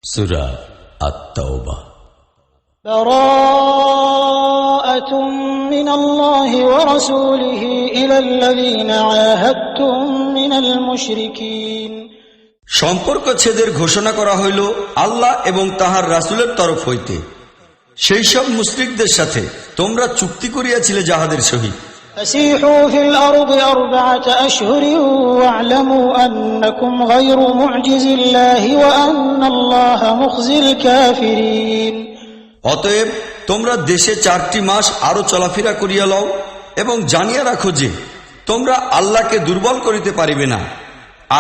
সূরা আত-তাওবা। বারাআতুম মিনাল্লাহি ওয়া রাসূলিহি ইলাল্লাযীনা আহাদতুম মিনাল মুশরিকিন। সম্পর্ক ছেদের ঘোষণা করা হইল আল্লাহ এবং তাহার রাসূলের তরফ হইতে সেই সব মুশরিকদের সাথে তোমরা চুক্তি করিয়াছিলে যাহাদের সহিত। فسيحوا في الأرض 4 أشهر واعلموا أنكم غير معجز الله وأن الله مخزي الكافرين। অতএব তোমরা দেশে 4টি মাস আরো চলাফেরা করিয়া লও এবং জানিয়া রাখো যে তোমরা আল্লাহকে দুর্বল করিতে পারিবে না,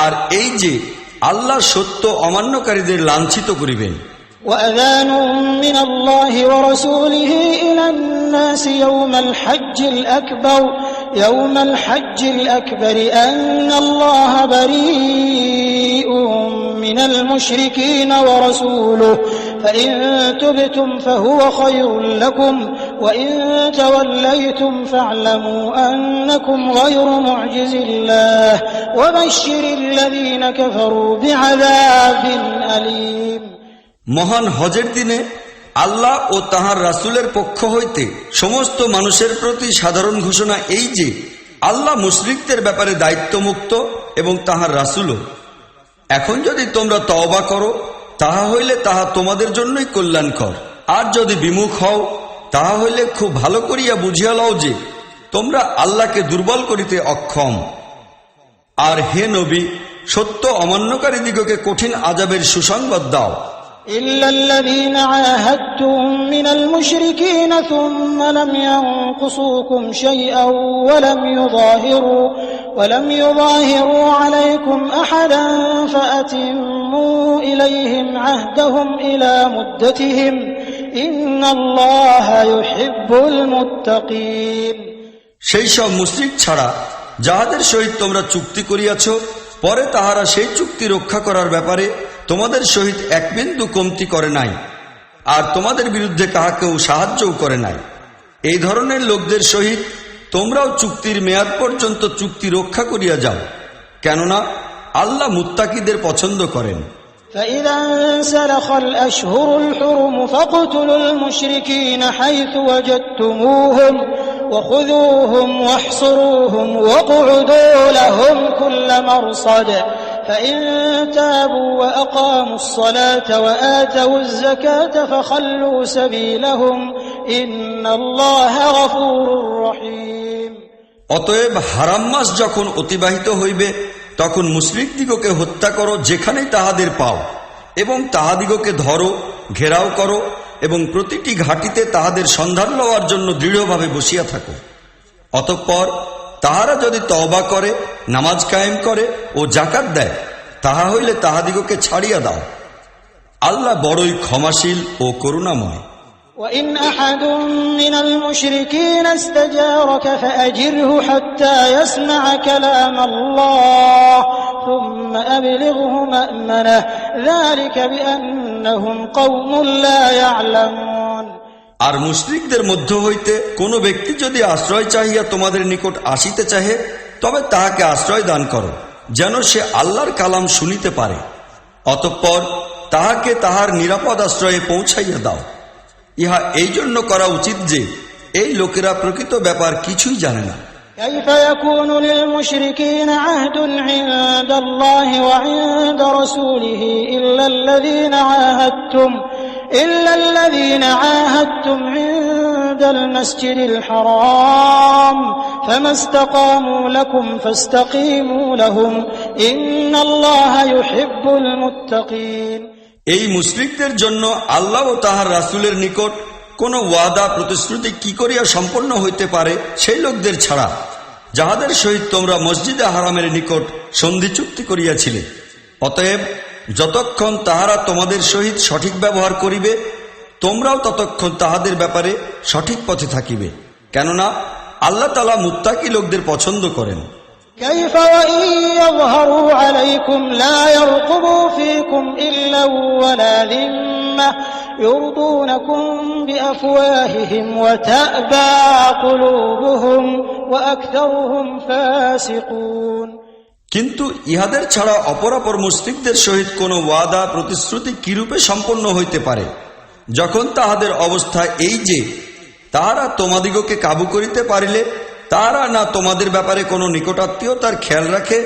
আর এই যে আল্লাহ সত্য অমান্যকারীদের লাঞ্ছিত করিবেন। وأذان من الله ورسوله إلى الناس يوم الحج الأكبر أن الله بريء من المشركين ورسوله فإن تبتم فهو خير لكم وإن توليتم فاعلموا أنكم غير معجز الله وبشر الذين كفروا بعذاب أليم। মহান হজের দিনে আল্লাহ ও তাহার রাসূলের পক্ষ হইতে সমস্ত মানুষের প্রতি সাধারণ ঘোষণা এই যে আল্লাহ মুশরিকদের ব্যাপারে দায়িত্বমুক্ত এবং তাহার রাসূলও। এখন যদি তোমরা তওবা করো তাহা হইলে তাহা তোমাদের জন্যই কল্যাণকর, আর যদি বিমুখ হও তাহা হইলে খুব ভালো করিয়া বুঝিয়া লও যে তোমরা আল্লাহকে দুর্বল করিতে অক্ষম। আর হে নবী, সত্য অমান্যকারী দিগকে কঠিন আযাবের সুসংবাদ দাও। إلا الذين عاهدتم من المشركين ثم لم ينقصوكم شيئا ولم يظاهروا عليكم أحدا فأتموا إليهم عهدهم إلى مدتهم إن الله يحب المتقين। সেই সব মুশরিক ছাড়া যাহাদের সহিত তোমরা চুক্তি করিয়াছ, পরে তাহারা সেই চুক্তি রক্ষা করার ব্যাপারে তোমাদের সহিত এক বিন্দু কমতি করে নাই, আর তোমাদের বিরুদ্ধে কাহাকেও সাহায্যও করে নাই। এই ধরনের লোকদের সহিত তোমরাও চুক্তির মেয়াদ পর্যন্ত চুক্তি রক্ষা করিয়া যাও, কেননা আল্লাহ মুত্তাকিদের পছন্দ করেন। فإذا انسلخ الأشهر الحرم فاقتلوا المشركين حيث وجدتموهم وخذوهم واحصروهم واقعدوا لهم كل مرصد فإن تابوا وأقاموا الصلاة وآتوا الزكاة فخلوا سبيلهم إن الله غفور رحيم। অতএব হারাম মাস যখন অতিবাহিত হইবে তখন মুশরিক দিগকে হত্যা করো যেখানেই তাহাদের পাও, এবং তাহাদিগকে ধরো, ঘেরাও করো এবং প্রতিটি ঘাটিতে তাহাদের সন্ধান লওয়ার জন্য দৃঢ়ভাবে বসিয়া থাকো। অতঃপর তাহারা যদি তওবা করে, নামাজ কায়েম করে ও যাকাত দেয়, তাহা হইলে তাহাদিগকে ছাড়িয়া দাও। আল্লাহ বড়ই ক্ষমাশীল ও করুণাময়। وإن أحد من المشركين استجارك فأجره حتى يسمع كلام الله ثم أبلغه مأمنه ذلك بأنهم قوم لا يعلمون। আর মুশরিকদের মধ্য হইতে কোন ব্যক্তি যদি আশ্রয় চাহিয়া তোমাদের নিকট আসিতে চাহে, তবে তাহাকে আশ্রয় দান করো, যেন সে আল্লাহর কালাম শুনিতে পারে। অতঃপর তাহাকে তাহার নিরাপদ আশ্রয়ে পৌঁছাইয়া দাও। ইহা এই জন্য করা উচিত যে এই লোকেরা প্রকৃত ব্যাপার কিছুই জানে না। كيف يكون للمشركين عهد عند الله وعند رسوله إلا الذين عاهدتم عند المسجد الحرام فما استقاموا لكم فاستقيموا لهم إن الله يحب المتقين। এই মুশরিকদের জন্য আল্লাহ ও তাহার রাসূলের নিকট কোন ওয়াদা প্রতিশ্রুতি কি করিয়া সম্পন্ন হইতে পারে সেই লোকদের ছাড়া যাহাদের সহিত তোমরা মসজিদে হারামের নিকট সন্ধি চুক্তি করিয়াছিলে। অতএব যতক্ষণ তাহারা তোমাদের সহিত সঠিক ব্যবহার করিবে, তোমরাও ততক্ষণ তাহাদের ব্যাপারে সঠিক পথে থাকিবে, কেননা আল্লাহ তাআলা মুত্তাকি লোকদের পছন্দ করেন। كيف وإن يظهروا عليكم لا يرقبوا فيكم إلا ولا ذمة يرضونكم بأفواههم وتأبى قلوبهم وأكثرهم فاسقون। কিন্তু ইহাদের ছাড়া অপরাপর মুশরিকদের সহিত কোনো ওয়াদা প্রতিশ্রুতি কিরূপে সম্পন্ন হইতে পারে, যখন তাহাদের অবস্থা এই যে তাহারা তোমাদিগকে কাবু করিতে পারিলে তাহারা না তোমাদের ব্যাপারে কোনো নিকটাত্মীয়তার খেয়াল রাখে,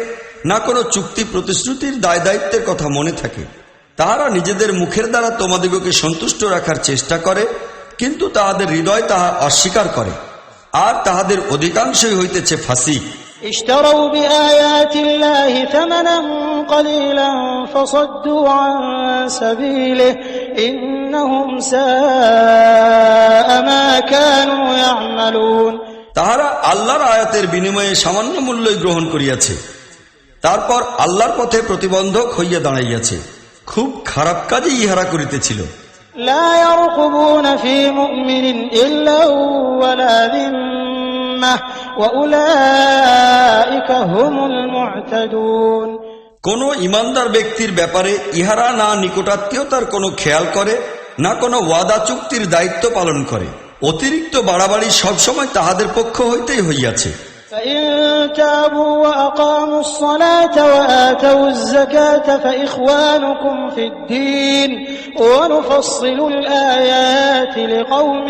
না কোনো চুক্তি প্রতিশ্রুতির দায় দায়িত্বের কথা মনে থাকে। তাহারা নিজেদের মুখের দ্বারা তোমাদিগকে সন্তুষ্ট রাখার চেষ্টা করে, কিন্তু তাহাদের হৃদয় তাহা অস্বীকার করে, আর তাহাদের অধিকাংশই হইতেছে ফাসিক। اشتروا بآيات الله ثمنا قليلا فصدوا عن سبيله إنهم ساء ما كانوا يعملون। তাহারা আল্লাহর আয়াতের বিনিময়ে সামান্য মূল্যই গ্রহণ করিয়াছে, তারপর আল্লাহর পথে প্রতিবন্ধক হইয়া দাঁড়াইয়াছে। খুব খারাপ কাজই ইহারা করিতেছিল। لا يرقبون في مؤمن إلا ولا ذمة وأولئك هم المعتدون। কোন ইমানদার ব্যক্তির ব্যাপারে ইহারা না নিকটাত্মীয়তার কোনো খেয়াল করে, না কোনো ওয়াদা চুক্তির দায়িত্ব পালন করে। অতিরিক্ত বাড়াবাড়ি সবসময় তাহাদের পক্ষ হইতেই হইয়াছে। فإن تابوا وأقاموا الصلاة وآتوا الزكاة فإخوانكم في الدين ونفصل الآيات لقوم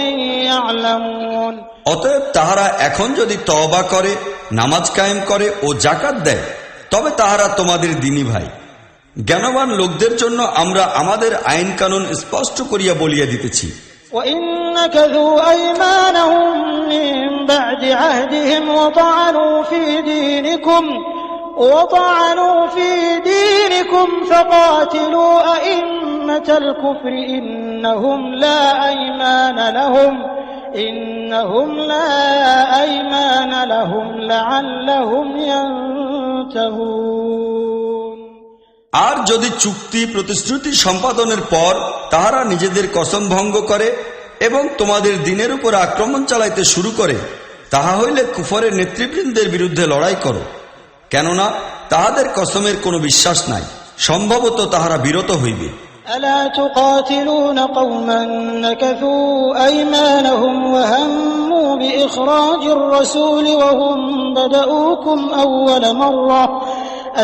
يعلمون। অতএব তাহারা এখন যদি তওবা করে, নামাজ কায়েম করে ও যাকাত দেয়, তবে তাহারা তোমাদের দ্বীনি ভাই। জ্ঞানবান লোকদের জন্য আমরা আমাদের আইন কানুন স্পষ্ট করিয়া বলিয়া দিতেছি। وإن نكثوا أيمانهم من بعد عهدهم وطعنوا في دينكم فقاتلوا أئمة الكفر إنهم لا أيمان لهم لعلهم ينتهون। আর যদি চুক্তি প্রতিশ্রুতি সম্পাদনের পর তাহারা নিজেদের কসম ভঙ্গ করে এবং তোমাদের দ্বীনের উপর আক্রমণ চালাইতে শুরু করে, তাহা হইলে কুফরের নেতৃবৃন্দের বিরুদ্ধে লড়াই করো, কেননা তাহাদের কসমের কোনো বিশ্বাস নাই, সম্ভবত তাহারা বিরত হইবে। ألا تقاتلون قوما نكثوا أيمانهم وهموا بإخراج الرسول وهم بدؤوكم أول مرة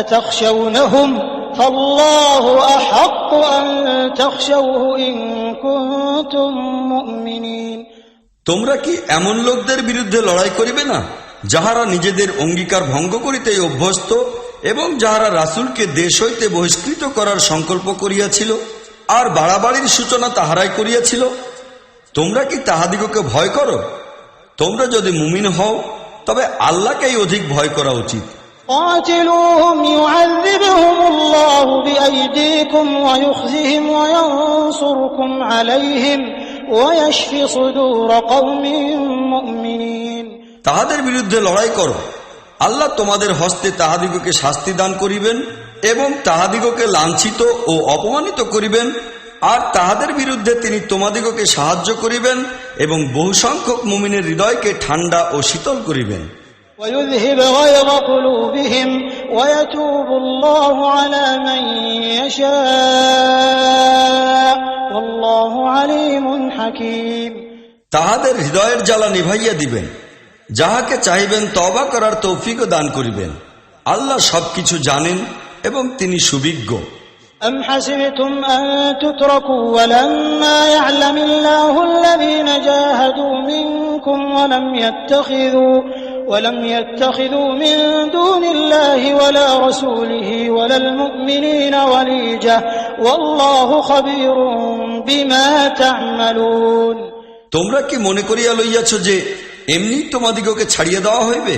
أتخشونهم فالله أحق أن تخشوه إن كنتم مؤمنين। তোমরা কি এমন লোকদের বিরুদ্ধে লড়াই করিবে না, যাহারা নিজেদের অঙ্গীকার ভঙ্গ করিতে অভ্যস্ত এবং যাহারা রাসূলকে দেশ হইতে বহিষ্কৃত করার সংকল্প করিয়াছিল, আর বাড়াবাড়ির সূচনা তাহারাই করিয়াছিল? তোমরা কি তাহাদিগকে ভয় করো? তোমরা যদি মুমিন হও তবে আল্লাহকেই অধিক ভয় করা উচিত। قاتلوهم يعذبهم الله بأيديكم ويخزهم وينصركم عليهم ويشف صدور قوم مؤمنين। তাহাদের বিরুদ্ধে লড়াই করো, আল্লাহ তোমাদের হস্তে তাহাদিগকে শাস্তি দান করিবেন এবং তাহাদিগকে লাঞ্ছিত ও অপমানিত করিবেন, আর তাহাদের বিরুদ্ধে তিনি তোমাদিগকে সাহায্য করিবেন এবং বহু সংখ্যক মুমিনের হৃদয়কে ঠান্ডা ও শীতল করিবেন। ويذهب غيظ قلوبهم ويتوب الله على من يشاء والله عليم حكيم। তাহাদের হৃদয়ের জ্বালা নিভাইয়া দিবেন, যাহাকে চাহিবেন তওবা করার তৌফিকও দান করিবেন। আল্লাহ সবকিছু জানেন এবং তিনি সুবিজ্ঞ। أم حسبتم أن تتركوا ولما يعلم الله الذين جاهدوا منكم ولم يتخذوا من دون الله ولا رسوله ولا المؤمنين وليجة والله خبير بما تعملون। তোমরা কি মনে করিয়া লইয়াছ যে এমনি তোমাদিগকে ছাড়িয়ে দেওয়া হইবে?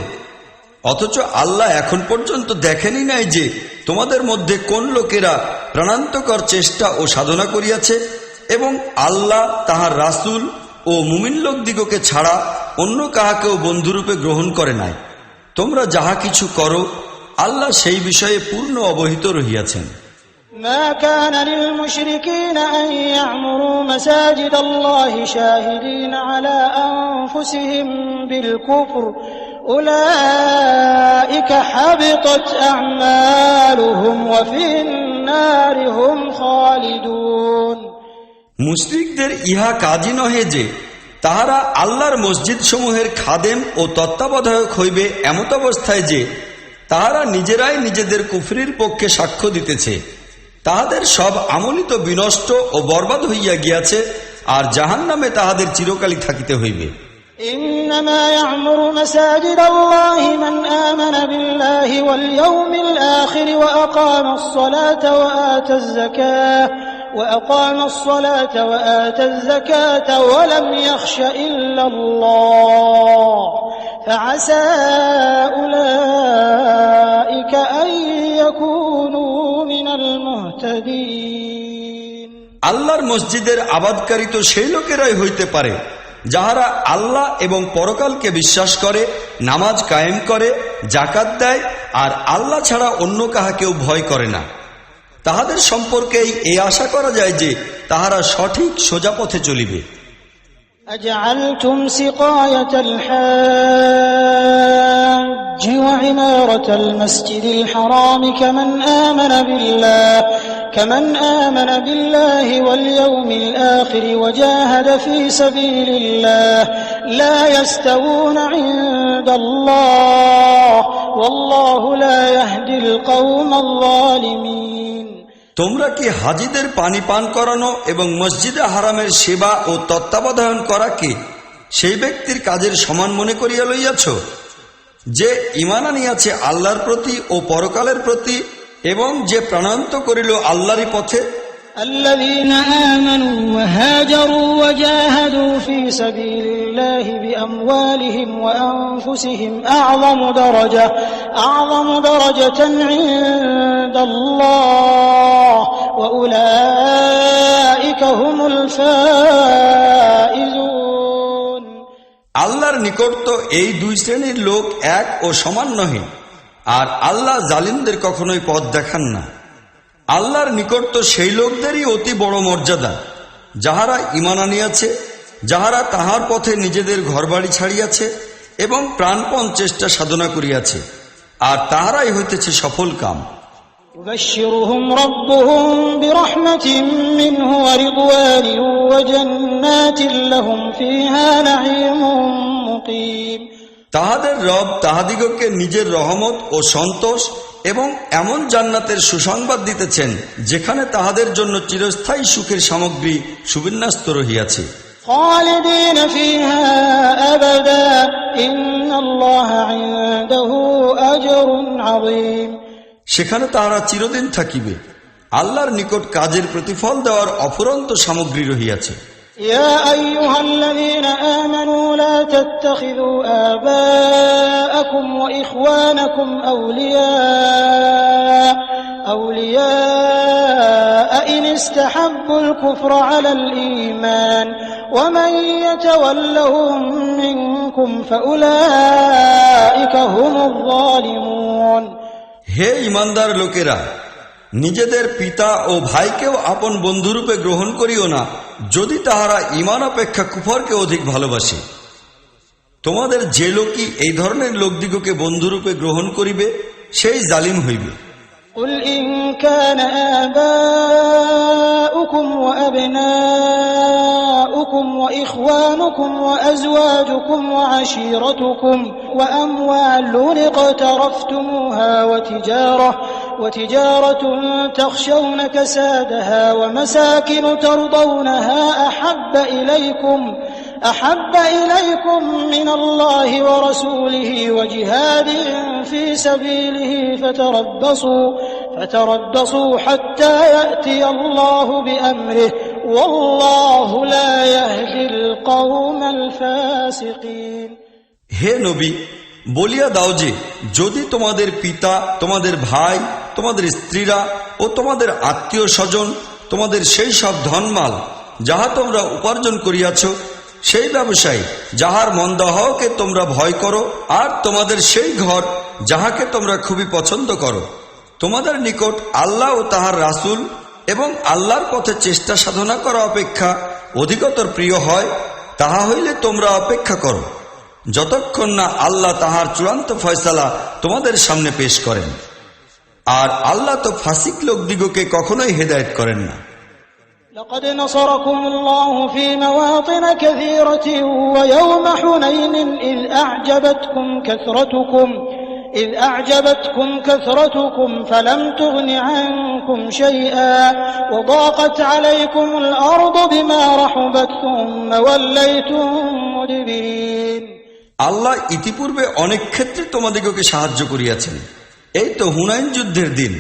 অথচ আল্লাহ এখন পর্যন্ত দেখেনি নাই যে তোমাদের মধ্যে কোন লোকেরা প্রাণান্তকর চেষ্টা ও সাধনা করিয়াছে, এবং আল্লাহ তাহার রাসূল ও মুমিন লোকদিগকে ছাড়া অন্য কাহাকেও বন্ধুরূপে গ্রহণ করে নাই। তোমরা যাহা কিছু করো আল্লাহ সেই বিষয়ে পূর্ণ অবহিত রহিয়াছেন। ما كان للمشركين أن يعمروا مساجد الله شاهدين على أنفسهم بالكفر أولئك حبطت أعمالهم وفي النار هم خالدون। মুশরিকদের ইহা কাজই নহে যে তাহারা আল্লাহর মসজিদ সমূহের খাদেম ও তত্ত্বাবধায়ক হইবে এমত অবস্থায় যে তাহারা নিজেরাই নিজেদের কুফরির পক্ষে সাক্ষ্য দিতেছে। তাহাদের সব আমলিত বিনষ্ট ও বরবাদ হইয়া গিয়াছে, আর জাহান্নামে তাহাদের চিরকালই থাকিতে হইবে। إنما يعمر مساجد الله من آمن بالله واليوم الآخر وأقام الصلاة وآتى الزكاة ولم يخش إلا الله فعسى أولئك أن يكونوا من المهتدين। আল্লাহর মসজিদের আবাদকারী তো সেই লোকেরাই হইতে পারে যাহারা আল্লাহ এবং পরকালকে বিশ্বাস করে, নামাজ কায়েম করে, জাকাত দেয়, আর আল্লাহ ছাড়া অন্য কাহাকেও ভয় করে না। তাহাদের সম্পর্কেই এই আশা করা যায় যে তাহারা সঠিক সোজা পথে চলিবে। أجعلتم سقاية الحاج وعمارة المسجد الحرام كمن آمن بالله واليوم الآخر وجاهد في سبيل الله لا يستوون عند الله والله لا يهدي القوم الظالمين। তোমরা কি হাজীদের পানি পান করানো এবং মসজিদে হারামের সেবা ও তত্ত্বাবধান করাকে সেই ব্যক্তির কাজের সমান মনে করিয়া লইয়াছ যে ঈমান আনিয়াছে আল্লাহর প্রতি ও পরকালের প্রতি এবং যে প্রাণান্ত করিল আল্লাহরই পথে? الذين آمنوا وهاجروا وجاهدوا في سبيل الله بأموالهم وأنفسهم أعظم درجة عند الله وأولئك هم الفائزون। আল্লাহর নিকট তো এই দুই শ্রেণীর লোক এক ও সমান নহে, আর আল্লাহ জালিমদের কখনোই পথ দেখান না। আল্লাহর নিকট তো সেই লোকদেরই অতি বড় মর্যাদা যাহারা ঈমান আনিয়াছে, যাহারা তাহার পথে নিজেদের ঘরবাড়ি ছাড়িয়াছে এবং প্রাণপণ চেষ্টা সাধনা করিয়াছে, আর তাহারাই হইতেছে সফল কাম। يبشرهم ربهم برحمة منه ورضوان وجنات لهم فيها نعيم مقيم। তাহাদের রব তাহাদিগকে নিজের রহমত ও সন্তোষ এবং এমন জান্নাতের সুসংবাদ দিতেছেন যেখানে তাহাদের জন্য চিরস্থায়ী সুখের সামগ্রী সুবিন্যস্ত রহিয়াছে। خالدين فيها أبدا إن الله عنده أجر عظيم। সেখানে তাহারা চিরদিন থাকিবে। আল্লাহর নিকট কাজের প্রতিফল দেওয়ার অফুরন্ত সামগ্রী রহিয়াছে। يا أيها الذين آمنوا لا تتخذوا آباءكم وإخوانكم أولياء إن استحبوا الكفر على الإيمان ومن يتولهم منكم فأولئك هم الظالمون। হে ঈমানদার লোকেরা, নিজেদের পিতা ও ভাইকেও আপন বন্ধুরূপে গ্রহণ করিও না যদি তাহারা ঈমান অপেক্ষা কুফরকে অধিক ভালোবাসে। তোমাদের যে লোকই এই ধরনের লোকদিগকে বন্ধুরূপে গ্রহণ করিবে সেই জালিম হইবে। قل إن كان آباؤكم وأبناؤكم وإخوانكم وأزواجكم وعشيرتكم وأموال اقترفتموها وتجارة تخشون كسادها ومساكن ترضونها أحب إليكم من الله ورسوله وجهاد في سبيله فتربصوا حتى يأتي الله بأمره والله لا يهدي القوم الفاسقين। হে নবী, বলিয়া দাও যে যদি তোমাদের পিতা, তোমাদের ভাই, তোমাদের স্ত্রীরা ও তোমাদের আত্মীয় স্বজন, তোমাদের সেই সব ধনমাল যাহা তোমরা উপার্জন করিয়াছ, সেই ব্যবসায়ী যাহার মন্দা হওয়াকে তোমরা ভয় করো, আর তোমাদের সেই ঘর যাহাকে তোমরা খুবই পছন্দ করো, তোমাদের নিকট আল্লাহ ও তাহার রাসূল এবং আল্লাহর পথে চেষ্টা সাধনা করা অপেক্ষা অধিকতর প্রিয় হয়, তাহা হইলে তোমরা অপেক্ষা করো যতক্ষণ না আল্লাহ তাহার চূড়ান্ত ফয়সালা তোমাদের সামনে পেশ করেন। আর আল্লাহ তো ফাসিক লোকদিগকে কখনোই হেদায়েত করেন না। لقد نصركم الله في مواطن كثيرة ويوم حنين إذ إذ أعجبتكم كثرتكم فلم تغن عنكم شيئا وضاقت عليكم الأرض بما رحبت ثم وليتم مدبرين আল্লাহ ইতিপূর্বে অনেক ক্ষেত্রে তোমাদিগকে সাহায্য করিয়াছেন। এই তো হুনাইন যুদ্ধের দিন।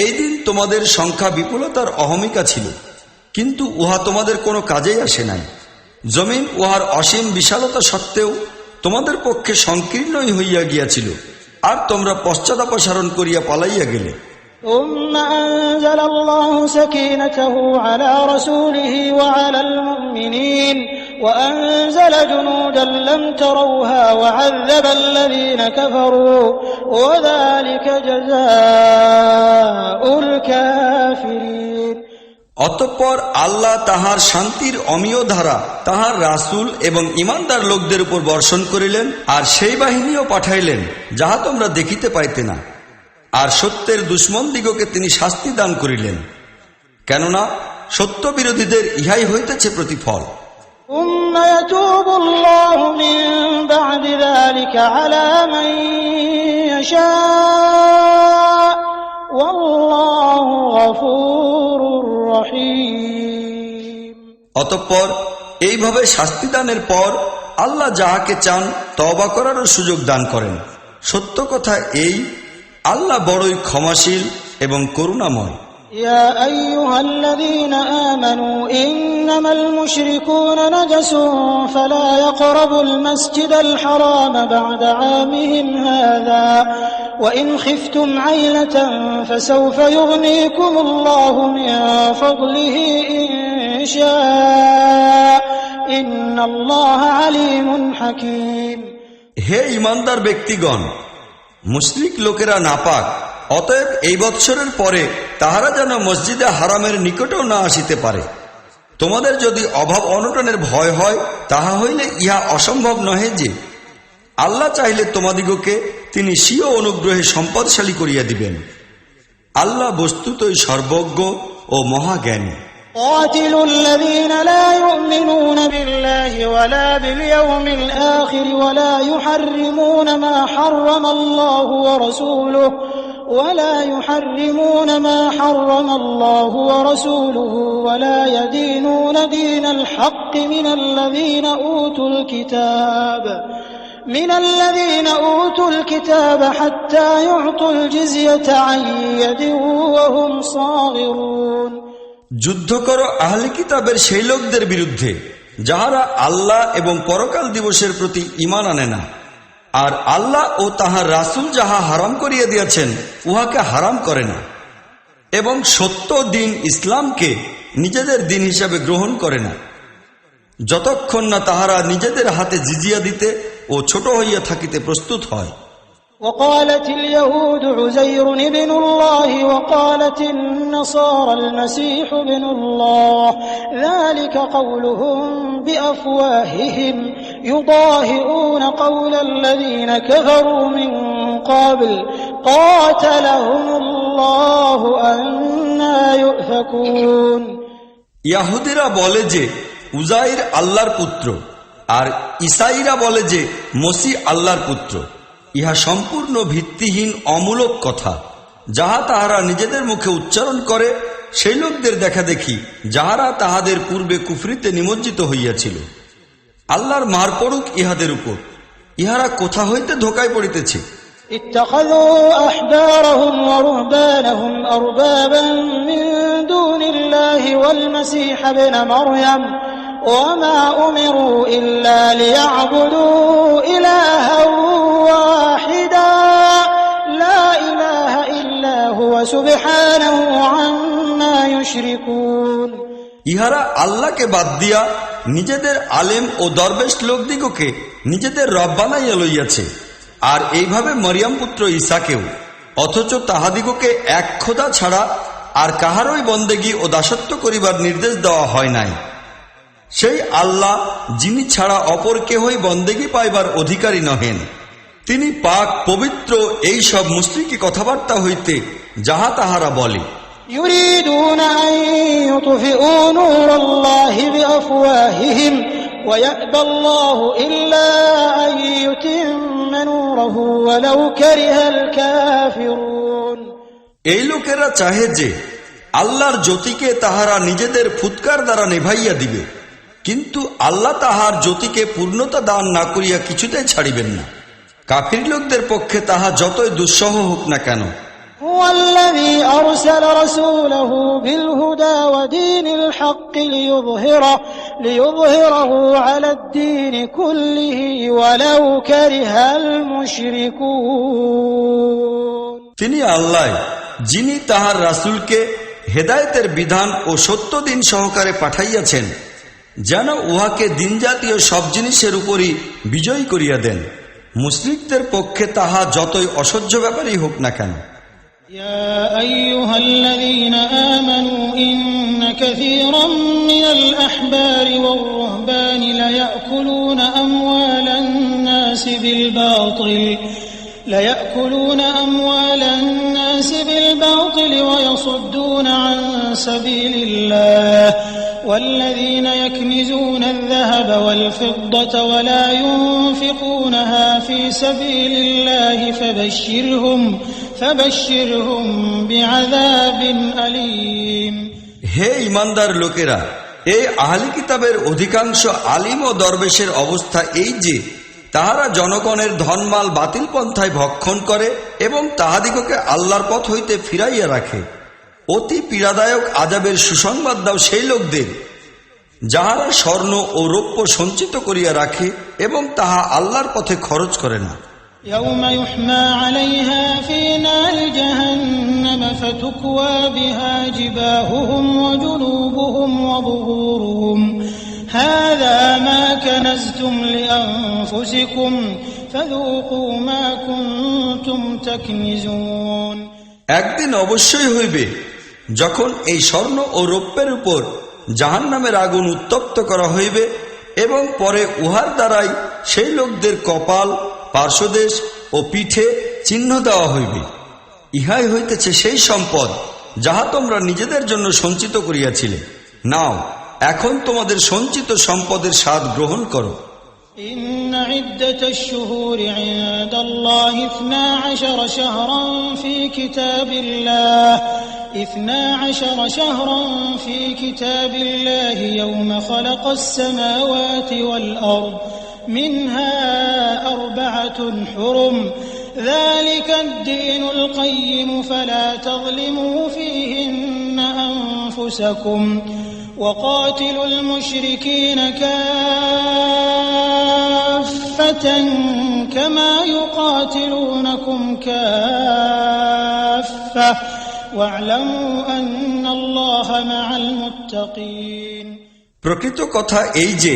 এই দিন তোমাদের সংখ্যা বিপুলতার অহমিকা ছিল, কিন্তু উহা তোমাদের কোনো কাজেই আসে নাই। জমিন উহার অসীম বিশালতা সত্ত্বেও তোমাদের পক্ষে সংকীর্ণই হইয়া গিয়াছিল, আর তোমরা পশ্চাদাপসারণ করিয়া পালাইয়া গেলে। ثم أنزل الله سكينته على رسوله وعلى المؤمنين وأنزل جنودا لم تروها وعذب الذين كفروا وذلك جزاء الكافرين। অতঃপর আল্লাহ তাহার শান্তির অমীয় ধারা তাহার রাসূল এবং ঈমানদার লোকদের উপর বর্ষণ করিলেন, আর সেই বাহিনীও পাঠাইলেন যাহা তোমরা দেখিতে পাইতে না। আর সত্যের দুশমনদিগকে তিনি শাস্তি দান করিলেন, কেননা সত্য বিরোধীদের ইহাই হইতেছে প্রতিফল। ثم يتوب الله من بعد ذلك على من يشاء والله غفور رحيم। অতঃপর এইভাবে শাস্তি দানের পর আল্লাহ যাহাকে চান তওবা করারও সুযোগ দান করেন। সত্য কথা এই, আল্লাহ বড়ই ক্ষমাশীল এবং করুণাময়। يا أيها الذين آمنوا إنما المشركون نجس فلا يقربوا المسجد الحرام بعد عامهم هذا وإن خفتم عيلة فسوف يغنيكم الله من فضله إن شاء إن الله عليم حكيم। হে ঈমানদার ব্যক্তিগণ, মুশরিক লোকেরা নাপাক, অতএব এই বৎসরের পরে তাহারা যেন মসজিদে হারামের নিকটেও না আসিতে পারে। তোমাদের যদি অভাব অনটনের ভয় হয়, তাহা হইলে ইহা অসম্ভব নহে যে আল্লাহ চাইলে তোমাদিগকে তিনি স্বীয় অনুগ্রহে সম্পদশালী করিয়া দিবেন। আল্লাহ বস্তুতই সর্বজ্ঞ ও মহাজ্ঞানী। قاتلوا الذين لا يؤمنون بالله ولا باليوم الآخر ولا يحرمون ما حرم الله ورسوله ولا يدينون دين الحق من الذين أوتوا الكتاب حتى يعطوا الجزية عن يد وهم صاغرون। যুদ্ধ করো আহলে কিতাবের সেই লোকদের বিরুদ্ধে যাহারা আল্লাহ এবং পরকাল দিবসের প্রতি ঈমান আনে না, আর আল্লাহ ও তাহার রাসূল যাহা হারাম করিয়া দিয়াছেন উহাকে হারাম করে না, এবং সত্য দিন ইসলামকে নিজেদের দিন হিসাবে গ্রহণ করে না, যতক্ষণ না তাহারা নিজেদের হাতে জিজিয়া দিতে ও ছোট হইয়া থাকিতে প্রস্তুত হয়। وقالت اليهود عزير ابن الله وقالت النصارى المسيح ابن الله ذلك قولهم بأفواههم يضاهئون قول الذين كفروا من قبل قاتلهم الله أنى يؤفكون। ইয়াহুদীরা বলে যে উজাইর আল্লাহর পুত্র, আর ঈসাইরা বলে যে মসীহ আল্লাহর পুত্র। ইহা সম্পূর্ণ ভিত্তিহীন অমূলক কথা, যাহা তাহারা নিজেদের মুখে উচ্চারণ করে সেই লোকদের দেখা দেখি যাহারা তাহাদের পূর্বে কুফরিতে নিমজ্জিত হইয়াছিল। আল্লাহর মার পড়ুক ইহাদের উপর। ইহারা কোথা হইতে ধোঁকায় পড়িতেছে। اتخذوا أحبارهم ورهبانهم أربابا من دون الله والمسيح ابن مريم وما أمروا إلا ليعبدوا إلها واحدا لا إله إلا هو سبحانه عما يشركون। ইহারা আল্লাহকে বাদ দিয়া নিজেদের আলেম ও দরবেশ লোকদিগকে নিজেদের রব বানাইয়া লইয়াছে, আর এইভাবে মরিয়ম পুত্র ঈসাকেও, অথচ তাহাদিগকে এক খোদা ছাড়া আর কাহারই বন্দেগী ও দাসত্ব করিবার নির্দেশ দেওয়া হয় নাই। সেই আল্লাহ যিনি ছাড়া অপর কেহই বন্দেগী পাইবার অধিকারী নহেন, তিনি পাক পবিত্র এই সব মুশরিকি কথাবার্তা হইতে যাহা তাহারা বলে। يريدون أن يطفئوا نور الله بأفواههم ويأبى الله إلا أن يتم نوره ولو كره الكافرون এই লোকেরা চাহে যে আল্লাহর জ্যোতিকে তাহারা নিজেদের ফুৎকার দ্বারা নেভাইয়া দিবে, কিন্তু আল্লাহ তাহার জ্যোতিকে পূর্ণতা দান না করিয়া কিছুতেই ছাড়িবেন না। কাফির লোকদের পক্ষে তাহা যতই দুঃসহ হোক না কেন। هو الذي أرسل رسوله بالهدى ودين الحق ليظهره على الدين كله ولو كره المشركون তিনি আল্লাহ, যিনি তাহার রাসূলকে হেদায়েতের বিধান ও সত্য দিন সহকারে পাঠাইয়াছেন, যেন উহাকে দিনজাতীয় সব জিনিসের উপরই বিজয়ী করিয়া দেন, মুশরিকদের পক্ষে তাহা যতই অসহ্য ব্যাপারই হোক না কেন। يا أيها الذين آمنوا إن كثيرا من الأحبار والرهبان ليأكلون أموال الناس بالباطل ويصدون عن سبيل الله والذين يكنزون الذهب والفضة ولا ينفقونها في سبيل الله فبشرهم بعذاب أليم হে ঈমানদার লোকেরা, এই আহলি কিতাবের অধিকাংশ আলিম ও দরবেশের অবস্থা এই যে তাহারা জনগণের ধনমাল বাতিল পন্থায় ভক্ষণ করে এবং তাহাদিগকে আল্লাহর পথ হইতে ফিরাইয়া রাখে। অতি পীড়াদায়ক আযাবের সুসংবাদ দাও সেই লোকদের যাহারা স্বর্ণ ও রৌপ্য সঞ্চিত করিয়া রাখে এবং তাহা আল্লাহর পথে খরচ করে না। يوم يحمى عليها في نار جهنم فتكوى بها جباههم وجنوبهم وظهورهم هذا ما كنزتم لأنفسكم فذوقوا ما كنتم تكنزون একদিন অবশ্যই হইবে যখন এই স্বর্ণ ও রৌপ্যের উপর জাহান্নামের আগুন উত্তপ্ত করা হইবে এবং পরে উহার দ্বারাই সেই লোকদের কপাল, পার্শ্বদেশ ও পিঠে চিহ্ন দেওয়া হইবে। ইহাই হইতেছে সেই সম্পদ যাহা তোমরা নিজেদের জন্য সঞ্চিত করিয়াছিলে। নাও, এখন তোমাদের সঞ্চিত সম্পদের স্বাদ গ্রহণ করো। إن عدة الشهور عند الله 12 شهرا في كتاب الله يوم خلق السماوات والأرض منها 4 حرم ذلك الدين القيم فلا تظلموا فيهن أنفسكم وقاتلوا المشركين كافة كما يقاتلونكم كافة واعلموا أن الله مع المتقين প্রকৃত কথা এই যে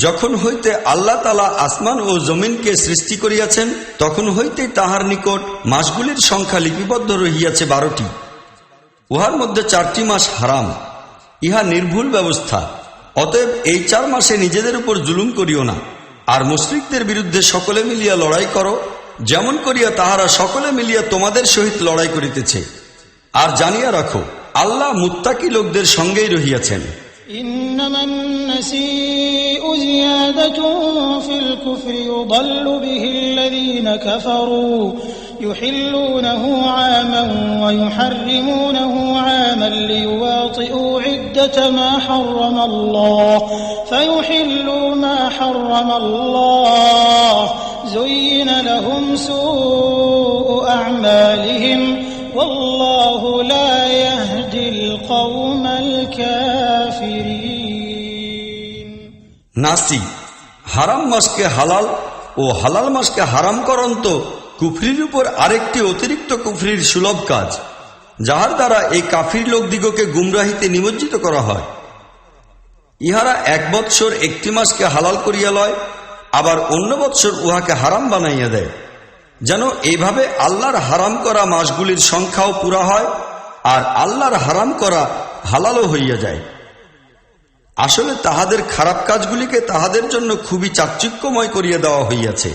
যখন হইতে আল্লাহ তাআলা আসমান ও জমিনকে সৃষ্টি করিয়াছেন তখন হইতে তাহার নিকট মাসগুলির সংখ্যা লিপিবদ্ধ রহিয়াছে 12টি। উহার মধ্যে 4টি মাস হারাম। ইহা নির্ভুল ব্যবস্থা। অতএব এই 4 মাসে নিজেদের উপর জুলুম করিও না, আর মুশরিকদের বিরুদ্ধে সকলে মিলিয়া লড়াই করো, যেমন করিয়া তাহারা সকলে মিলিয়া তোমাদের সহিত লড়াই করিতেছে। আর জানিয়া রাখো, আল্লাহ মুত্তাকি লোকদের সঙ্গেই রহিয়াছেন। إنما النسيء زيادة في الكفر يضل به الذين كفروا يحلونه عاما ويحرمونه عاما ليواطئوا عدة ما حرم الله فيحلوا ما حرم الله زين لهم سوء أعمالهم والله لا يهدي القوم الكافرين নাসি, হারাম মাসকে হালাল ও হালাল মাসকে হারাম করন তো কুফরির উপর আরেকটি অতিরিক্ত কুফরির সুলভ কাজ, যাহার দ্বারা এই কাফির লোকদিগকে গুমরাহিতে নিমজ্জিত করা হয়। ইহারা 1 বৎসর একটি মাসকে হালাল করিয়া লয়, আবার অন্য বৎসর উহাকে হারাম বানাইয়া দেয়, যেন এইভাবে আল্লাহর হারাম করা মাসগুলির সংখ্যাও পুরা হয় আর আল্লাহর হারাম করা হালালও হইয়া যায়। আসলে তাহাদের খারাপ কাজগুলিকে তাহাদের জন্য খুবই চাকচিক্যময় করিয়া দেওয়া হইয়াছে,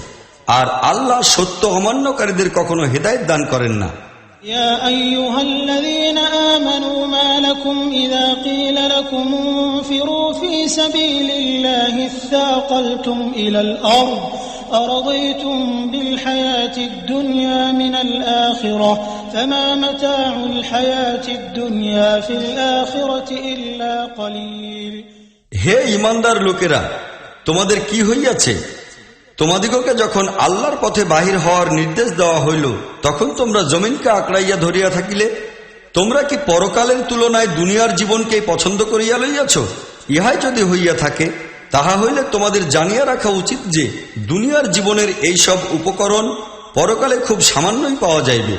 আর আল্লাহ সত্য অমান্যকারীদের কখনো হেদায়েত দান করেন না। يا أيها الذين آمنوا ما لكم إذا قيل لكم انفروا في سبيل الله اثاقلتم إلى الأرض أرضيتم بالحياة الدنيا من الآخرة فما متاع الحياة الدنيا في الآخرة إلا قليل হে ঈমানদার লোকেরা, তোমাদের কি হইয়াছে? তোমাদিগকে যখন আল্লাহর পথে বাহির হওয়ার নির্দেশ দেওয়া হইল, তখন তোমরা জমিনকে আঁকড়াইয়া ধরিয়া থাকিলে। তোমরা কি পরকালের তুলনায় দুনিয়ার জীবনকে পছন্দ করিয়া লইয়াছ? ইহাই যদি হইয়া থাকে, তাহা হইলে তোমাদের জানিয়া রাখা উচিত যে দুনিয়ার জীবনের এই সব উপকরণ পরকালে খুব সামান্যই পাওয়া যাইবে।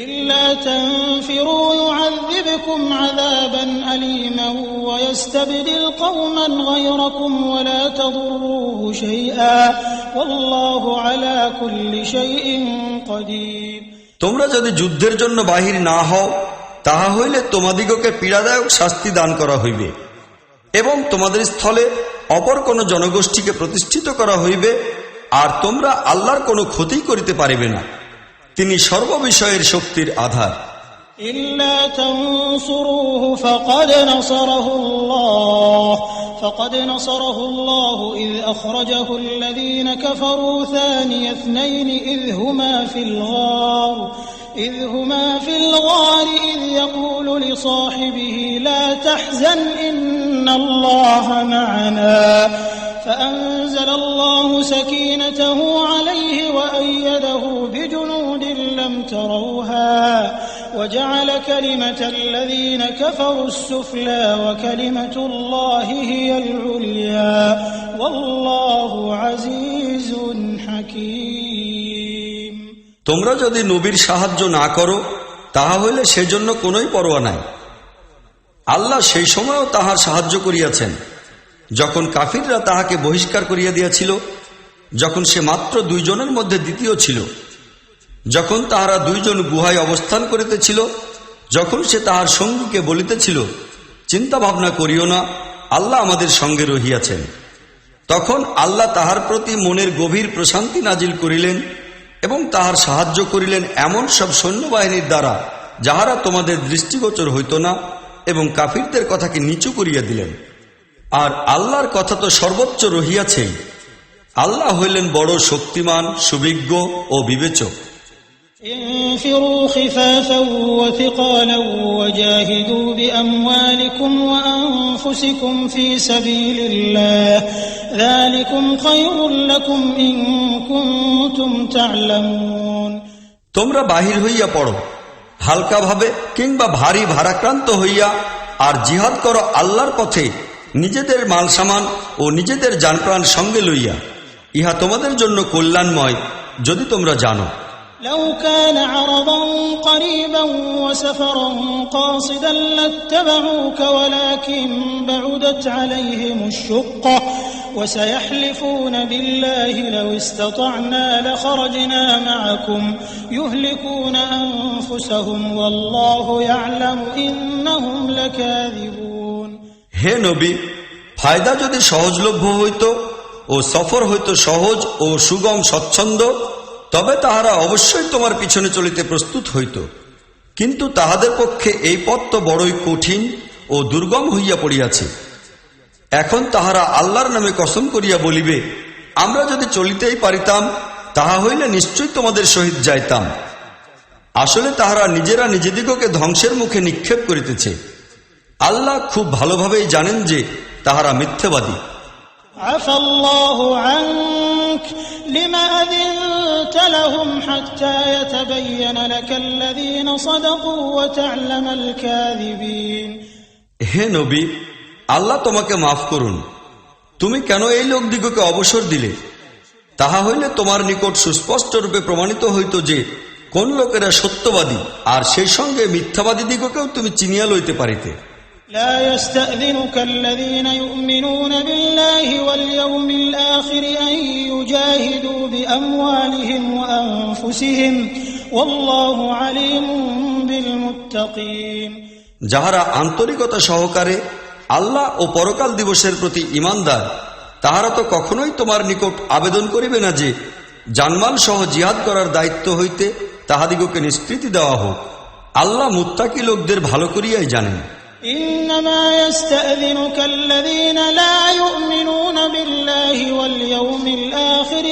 إلا تنفروا يعذبكم عذابا أليما ويستبدل قوما غيركم ولا تضروه شيئا والله على كل شيء قدير। তোমরা যদি যুদ্ধের জন্য বাহির না হও, তাহা হইলে তোমাদিগকে পীড়াদায়ক শাস্তি দান করা হইবে এবং তোমাদের স্থলে অপর কোন জনগোষ্ঠীকে প্রতিষ্ঠিত করা হইবে, আর তোমরা আল্লাহর কোনো ক্ষতি করিতে পারিবে না। তিনি সর্ববিষয়ের শক্তির আধার। إلا تنصروه فقد نصره الله إذ أخرجه الذين كفروا ثاني اثنين إذ هما في الغار إذ يقول لصاحبه لا تحزن إن الله معنا فأنزل الله سكينته عليه وأيده بجنود لم تروها وجعل كلمة الذين كفروا السفلى وكلمة الله هي العليا والله عزيز حكيم। তোমরা যদি নবীর সাহায্য না করো, তাহা হইলে সেজন্য কোনোই পরোয়া নাই। আল্লাহ সেই সময়ও তাহার সাহায্য করিয়াছেন, যখন কাফিররা তাহাকে বহিষ্কার করিয়া দিয়াছিল, যখন সে মাত্র 2 জনের মধ্যে দ্বিতীয় ছিল, যখন তাহারা 2 জন গুহায় অবস্থান করিতেছিল, যখন সে তাহার সঙ্গীকে বলিতেছিল, চিন্তা ভাবনা করিও না, আল্লাহ আমাদের সঙ্গে রহিয়াছেন। তখন আল্লাহ তাহার প্রতি মনের গভীর প্রশান্তি নাজিল করিলেন এবং তাহার সাহায্য করিলেন এমন সব সৈন্যবাহিনীর দ্বারা যাহারা তোমাদের দৃষ্টিগোচর হইত না, এবং কাফিরদের কথাকে নিচু করিয়া দিলেন। আর আল্লাহর কথা তো সর্বোচ্চ রহিয়াছেই। আল্লাহ হইলেন বড় শক্তিমান, সুবিজ্ঞ ও বিবেচক। انفروا خفافا وثقالا وجاهدوا بأموالكم وأنفسكم في سبيل الله ذلكم خير لكم إن كنتم تعلمون। তোমরা বাহির হইয়া পড়ো, হালকা ভাবে কিংবা ভারী ভারাক্রান্ত হইয়া, আর জিহাদ করো আল্লাহর পথে নিজেদের মাল সামান ও নিজেদের জানপ্রাণ সঙ্গে লইয়া। ইহা তোমাদের জন্য কল্যাণময় যদি তোমরা জানো। لو كان عرضا قريبا وسفرا قاصدا لاتبعوك ولكن بعدت عليهم الشقة وسيحلفون بالله لو استطعنا لخرجنا معكم يهلكون أنفسهم والله يعلم إنهم لكاذبون। হে নবী, ফায়দা যদি সহজলভ্য হইত ও সফর হইত সহজ ও সুগম স্বচ্ছন্দ, তবে তাহারা অবশ্যই তোমার পিছনে চলিতে প্রস্তুত হইত, কিন্তু তাহাদের পক্ষে এই পথ তো বড়ই কঠিন ও দুর্গম হইয়া পড়িয়াছে। এখন তাহারা আল্লাহর নামে কসম করিয়া বলিবে, আমরা যদি চলিতেই পারিতাম, তাহা হইলে নিশ্চয়ই তোমাদের সহিত যাইতাম। আসলে তাহারা নিজেরা নিজেদিগকে ধ্বংসের মুখে নিক্ষেপ করিতেছে। আল্লাহ খুব ভালোভাবেই জানেন যে তাহারা মিথ্যাবাদী। عفى الله عنك لما أذنت لهم حتى يتبين لك الذين صدقوا وتعلم الكاذبين। হে নবী, আল্লাহ তোমাকে মাফ করুন। তুমি কেন এই লোকদিগকে অবসর দিলে? তাহা হইলে তোমার নিকট সুস্পষ্ট রূপে প্রমাণিত হইত যে কোন লোকেরা সত্যবাদী, আর সেই সঙ্গে মিথ্যাবাদী দিগকেও তুমি চিনিয়া লইতে পারিতে। لا يستأذنك الذين يؤمنون بالله واليوم الآخر أن يجاهدوا بأموالهم وأنفسهم والله عليم بالمتقين। যাহারা আন্তরিকতা সহকারে আল্লাহ ও পরকাল দিবসের প্রতি ঈমানদার, তাহারা তো কখনোই তোমার নিকট আবেদন করিবে না যে জানমাল সহ জিহাদ করার দায়িত্ব হইতে তাহাদিগকে নিষ্কৃতি দেওয়া হোক। আল্লাহ মুত্তাকি লোকদের ভালো করিয়াই জানেন। إنما يستأذنك الذين لا يؤمنون بالله واليوم الآخر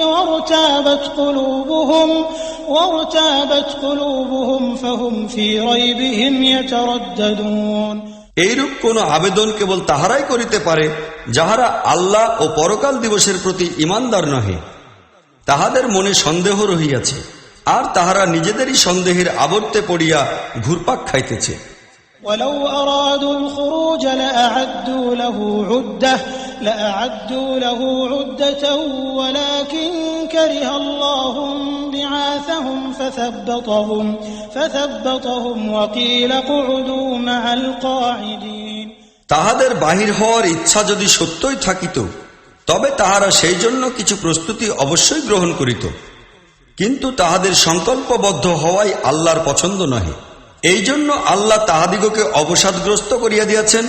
وارتابت قلوبهم فهم في ريبهم يترددون। এইরূপ কোন আবেদন কেবল তাহারাই করিতে পারে যাহারা আল্লাহ ও পরকাল দিবসের প্রতি ঈমানদার নহে, তাহাদের মনে সন্দেহ রহিয়াছে, আর তাহারা নিজেদেরই সন্দেহের আবর্তে পড়িয়া ঘুরপাক খাইতেছে। ولو أرادوا الخروج لأعدوا له عدة ولكن كره الله بعاثهم فثبطهم وقيل اقعدوا مع القاعدين। তাহাদের বাহির হওয়ার ইচ্ছা যদি সত্যই থাকিত, তবে তাহারা সেই জন্য কিছু প্রস্তুতি অবশ্যই গ্রহণ করিত, কিন্তু তাহাদের সংকল্পবদ্ধ হওয়াই আল্লাহর পছন্দ নহে। এই জন্য আল্লাহ তাহাদিগকে অবসাদগ্রস্ত করিয়া দিয়াছেন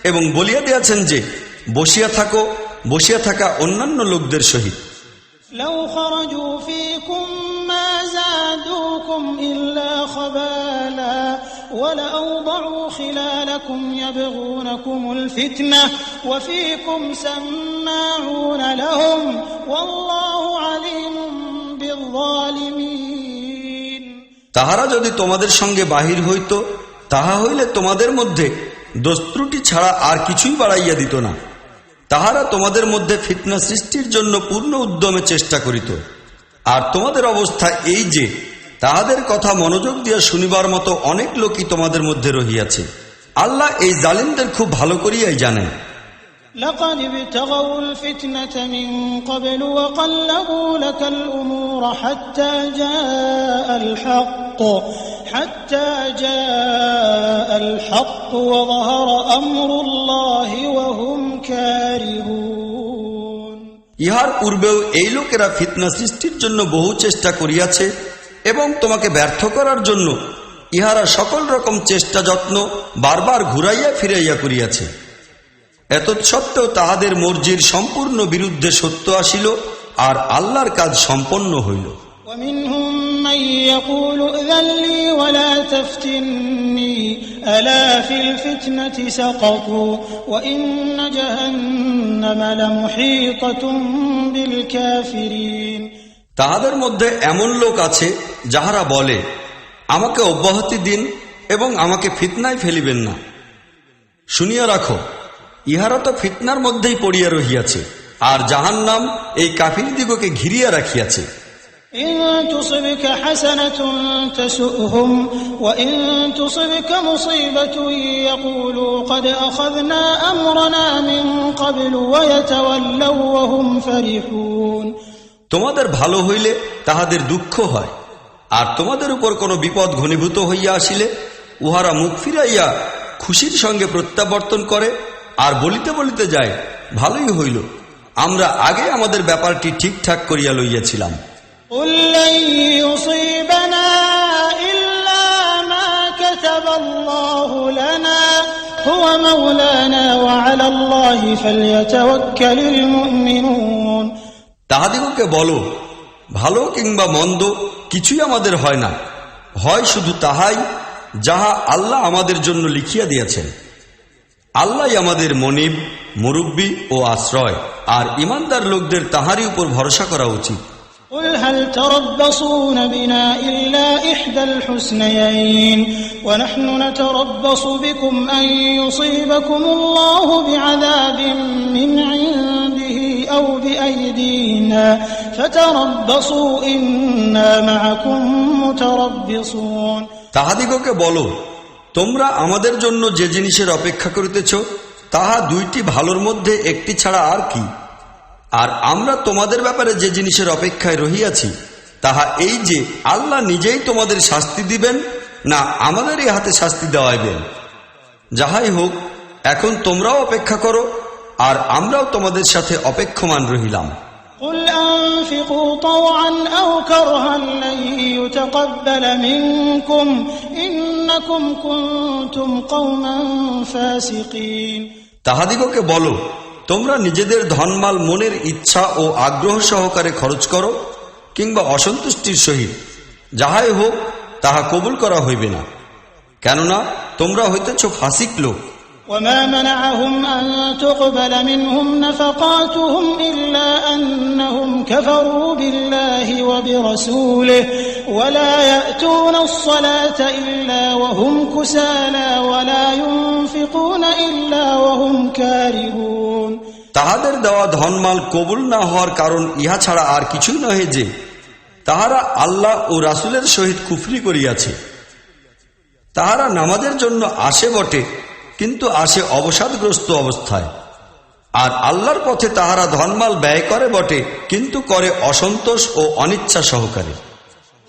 এবং বলিয়া দিয়াছেন যে, বসিয়া থাকা অন্যান্য লোকদের সহিত। لو خرجوا فيكم ما زادوكم إلا خبالا ولأوضعوا خلالكم يبغونكم الفتنة وفيكم سماعون لهم والله عليم بالظالمين। তাহারা যদি তোমাদের সঙ্গে বাহির হইত, তাহা হইলে তোমাদের মধ্যে দোষত্রুটি ছাড়া আর কিছুই বাড়াইয়া দিত না। তাহারা তোমাদের মধ্যে ফিতনা সৃষ্টির জন্য পূর্ণ উদ্যমে চেষ্টা করিত। আর তোমাদের অবস্থা এই যে, তাহাদের কথা মনোযোগ দিয়া শুনিবার মতো অনেক লোকই তোমাদের মধ্যে রহিয়াছে। আল্লাহ এই জালিমদের খুব ভালো করিয়াই জানেন। لقد ابتغوا الفتنة من قبل وقلبوا لك الأمور حتى جاء الحق وظهر أمر الله وهم كارهون। ইহার পূর্বেও এই লোকেরা ফিতনা সৃষ্টির জন্য বহু চেষ্টা করিয়াছে এবং তোমাকে ব্যর্থ করার জন্য ইহারা সকল রকম চেষ্টা যত্ন বারবার ঘুরাইয়া ফিরাইয়া করিয়াছে। এতৎসত্ত্বেও তাহাদের মর্জির সম্পূর্ণ বিরুদ্ধে সত্য আসিল, আর আল্লাহর কাজ সম্পন্ন হইল। ومنهم من يقول ائذن لي ولا تفتني ألا في الفتنة سقطوا وإن جهنم لمحيطة بالكافرين। তাহাদের মধ্যে এমন লোক আছে যাহারা বলে, আমাকে অব্যাহতি দিন এবং আমাকে ফিতনায় ফেলিবেন না। শুনিয়া রাখো, ইহারা তো ফিতনার মধ্যেই পড়িয়া রহিয়াছে, আর জাহান্নাম এই কাফিরদিগকে ঘিরিয়া রাখিয়াছে। إن تصبك حسنة تسؤهم وإن تصبك مصيبة يقولوا قد أخذنا أمرنا من قبل ويتولوا وهم فرحون। তোমাদের ভালো হইলে তাহাদের দুঃখ হয়, আর তোমাদের উপর কোনো বিপদ ঘনীভূত হইয়া আসিলে উহারা মুখ ফিরাইয়া খুশির সঙ্গে প্রত্যাবর্তন করে আর বলিতে বলিতে যায়, ভালোই হইল, আমরা আগে আমাদের ব্যাপারটি ঠিকঠাক করিয়া লইয়াছিলাম। قل لن يصيبنا إلا ما كتب الله لنا هو مولانا وعلى الله فليتوكل المؤمنون। তাহাদিগকে বলো, ভালো কিংবা মন্দ কিছুই আমাদের হয় না, হয় শুধু তাহাই যাহা আল্লাহ আমাদের জন্য লিখিয়া দিয়েছেন। আল্লাহই আমাদের মনিব, মুরব্বী ও আশ্রয়, আর ঈমানদার লোকদের তাহারই উপর ভরসা করা উচিত। قل هل تربصون بنا إلا إحدى الحسنيين ونحن نتربص بكم أن يصيبكم الله بعذاب من عنده أو بأيدينا فتربصوا إنا معكم متربصون। তাহাদিগকে বলো, তোমরা আমাদের জন্য যে জিনিসের অপেক্ষা করিতেছ তাহা দুইটি ভালোর মধ্যে একটি ছাড়া আর কি, আর আমরা তোমাদের ব্যাপারে যে জিনিসের অপেক্ষায় রহিয়াছি তাহা এই যে আল্লাহ নিজেই তোমাদের শাস্তি দিবেন না আমাদেরই হাতে শাস্তি দেওয়াইবেন। যাহাই হোক, এখন তোমরাও অপেক্ষা করো আর আমরাও তোমাদের সাথে অপেক্ষমান রহিলাম। قل أنفقوا طوعا أو كرها لن يتقبل منكم إنكم كنتم قوما فاسقين। তাহাদিগকে বলো, তোমরা নিজেদের ধনমাল মনের ইচ্ছা ও আগ্রহ সহকারে খরচ করো কিংবা অসন্তুষ্টির সহিত, যাহাই হোক তাহা কবুল করা হইবে না, কেননা তোমরা হইতেছ ফাসিক লোক। وما منعهم أن تقبل منهم نفقاتهم إلا أنهم كفروا بالله وبرسوله ولا يأتون الصلاة إلا وهم كسالى ولا ينفقون إلا وهم كارهون। তাহাদের দেওয়া ধনমাল কবুল না হওয়ার কারণ ইহা ছাড়া আর কিছুই নহে যে তাহারা আল্লাহ ও রাসূলের সহিত কুফরি করিয়াছে। তাহারা নামাজের জন্য আসে বটে, কিন্তু আসে অবসাদগ্রস্ত অবস্থায়, আর আল্লাহর পথে তাহারা ধনমাল ব্যয় করে বটে, কিন্তু করে অসন্তোষ ও অনিচ্ছা সহকারে।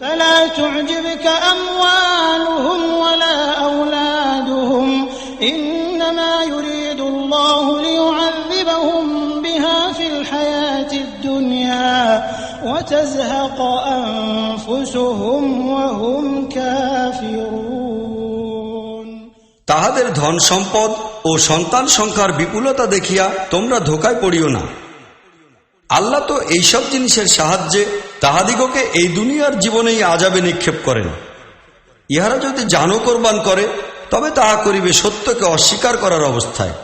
فلا تعجبك أموالهم ولا أولادهم إنما يريد الله ليعذبهم بها في الحياة الدنيا وتزهق أنفسهم وهم كافرون। তাহাদের ধন সম্পদ ও সন্তান সংখ্যার বিপুলতা দেখিয়া তোমরা ধোঁকায় পড়িও না। আল্লাহ তো এইসব জিনিসের সাহায্যে তাহাদিগকে এই দুনিয়ার জীবনেই আযাবে নিক্ষেপ করেন। ইহারা যদি জানো কোরবান করে তবে তাহা করিবে সত্যকে অস্বীকার করার অবস্থায়।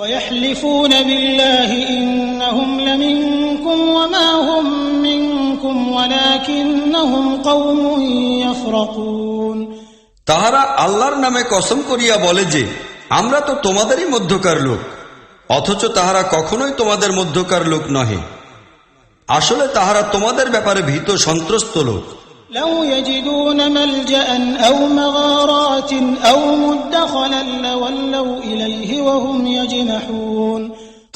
ويحلفون بالله إنهم لمنكم وما هم منكم ولكنهم قوم يفرقون। তাহারা আল্লাহর নামে কসম করিয়া বলে যে আমরা তো তোমাদেরই মধ্যকার লোক, অথচ তাহারা কখনোই তোমাদের মধ্যকার লোক নহে। আসলে তাহারা তোমাদের ব্যাপারে ভীত সন্ত্রস্ত লোক। لو يجدون ملجأ أو مغارات أو مدخلا لولوا إليه وهم يجمحون।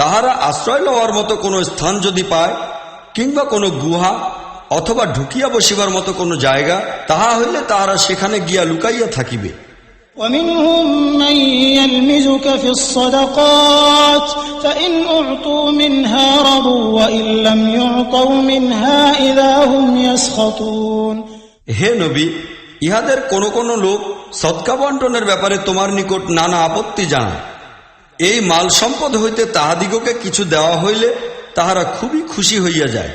তাহারা আশ্রয় লওয়ার মতো কোনো স্থান যদি পায়, কিংবা কোনো গুহা অথবা ঢুকিয়া বসিবার মতো কোনো জায়গা, তাহা হইলে তাহারা সেখানে গিয়া লুকাইয়া থাকিবে। ومنهم من يلمزك في الصدقات فإن أعطوا منها رضوا وإن لم يعطوا منها إذا هم يسخطون। হে নবী, ইহাদের কোন কোন লোক সদকা বন্টনের ব্যাপারে তোমার নিকট নানা আপত্তি জানায়। এই মাল সম্পদ হইতে তাহাদিগকে কিছু দেওয়া হইলে তাহারা খুবই খুশি হইয়া যায়,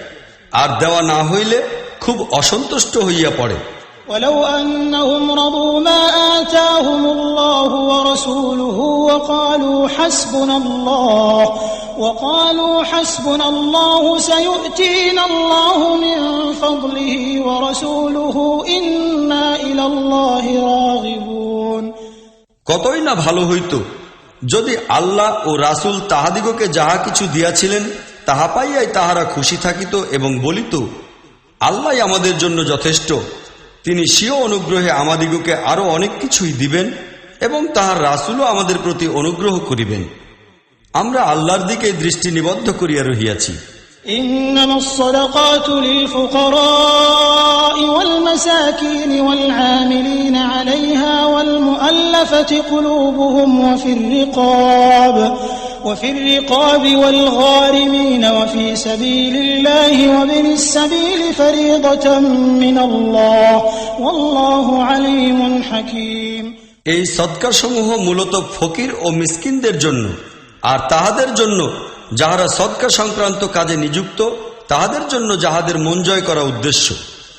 আর দেওয়া না হইলে খুব অসন্তুষ্ট হইয়া পড়ে। ولو أنهم رضوا ما آتاهم الله ورسوله وقالوا حسبنا الله سيؤتينا الله من فضله ورسوله إنا إلى الله راغبون। কতই না ভালো হইত যদি আল্লাহ ও রাসূল তাহাদিগকে যাহা কিছু দিয়াছিলেন তাহা পাইয়াই তাহারা খুশি থাকিত এবং বলিত, আল্লাহ আমাদের জন্য যথেষ্ট, তিনি স্বীয় অনুগ্রহে আমাদিগকে আরো অনেক কিছুই দিবেন এবং তাহার রাসূলও আমাদের প্রতি অনুগ্রহ করিবেন। আমরা আল্লাহর দিকে দৃষ্টি নিবদ্ধ করিয়া রহিয়াছি। إنما الصدقات للفقراء والمساكين والعاملين عليها والمؤلفة قلوبهم وفي الرقاب والغارمين وفي سبيل الله وابن السبيل فريضة من الله والله عليم حكيم। এই সদকা সমূহ মূলত ফকির ও মিসকিনদের জন্য, আর তাহাদের জন্য যাহারা সদকা সংক্রান্ত কাজে নিযুক্ত, তাহাদের জন্য যাহাদের মন জয় করা উদ্দেশ্য।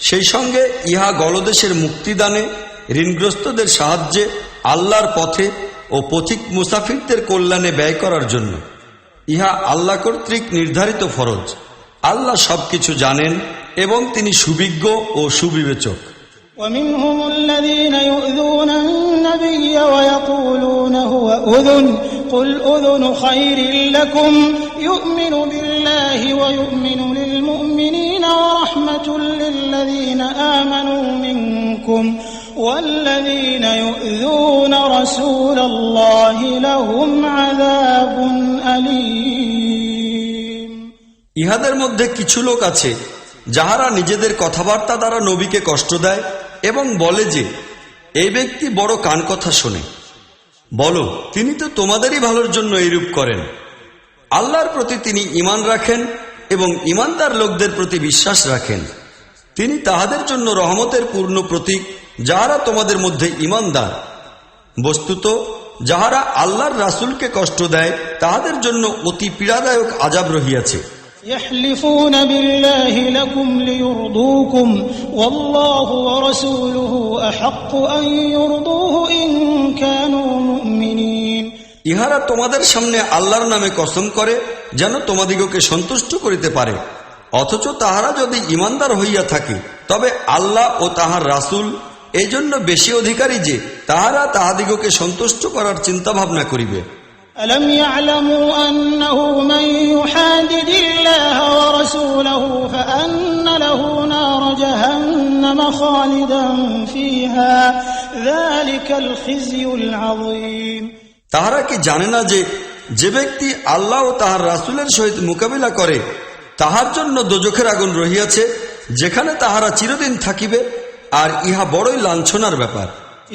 সেই সঙ্গে ইহা গলদেশের মুক্তিদানে, ঋণগ্রস্তদের সাহায্যে, আল্লাহর পথে ও পথিক মুসাফিরদের কল্যাণে ব্যয় করার জন্য। ইহা আল্লাহ কর্তৃক নির্ধারিত ফরজ। আল্লাহ সবকিছু জানেন এবং তিনি সুবিজ্ঞ ও সুবিবেচক। ومنهم الذين يؤذون النبي ويقولون هو أذن قل أذن خير لكم يؤمن بالله ويؤمن للمؤمنين ورحمة للذين آمنوا منكم والذين يؤذون رسول الله لهم عذاب أليم। ইহাদের মধ্যে কিছু লোক আছে যাহারা নিজেদের কথাবার্তা দ্বারা নবীকে কষ্ট দেয় এবং বলে যে এই ব্যক্তি বড় কান কথা শোনে। বলো, তিনি তো তোমাদেরই ভালোর জন্য এইরূপ করেন। আল্লাহর প্রতি তিনি ঈমান রাখেন এবং ঈমানদার লোকদের প্রতি বিশ্বাস রাখেন। তিনি তাহাদের জন্য রহমতের পূর্ণ প্রতীক যাহারা তোমাদের মধ্যে ঈমানদার। বস্তুত যাহারা আল্লাহর রাসূলকে কষ্ট দেয় তাহাদের জন্য অতি পীড়াদায়ক আযাব রহিয়াছে। يحلفون بالله لكم ليرضوكم والله ورسوله أحق أن يرضوه إن كانوا مؤمنين ইহারা তোমাদের সামনে আল্লাহর নামে কসম করে যেন তোমাদিগকে সন্তুষ্ট করিতে পারে, অথচ তাহারা যদি ঈমানদার হইয়া থাকে তবে আল্লাহ ও তাহার রাসূল এই জন্য বেশি অধিকারী যে তাহারা তাহাদিগকে সন্তুষ্ট করার চিন্তা ভাবনা করিবে। ألم يعلموا أنه من يحادد الله ورسوله فأن له نار جهنم خالدا فيها ذلك الخزي العظيم তাহারা কি জানে না যে যে ব্যক্তি আল্লাহ ও তাহার রাসূলের সহিত মোকাবিলা করে তাহার জন্য দোজখের আগুন রহিয়াছে, যেখানে তাহারা চিরদিন থাকিবে, আর ইহা বড়ই লাঞ্ছনার ব্যাপার।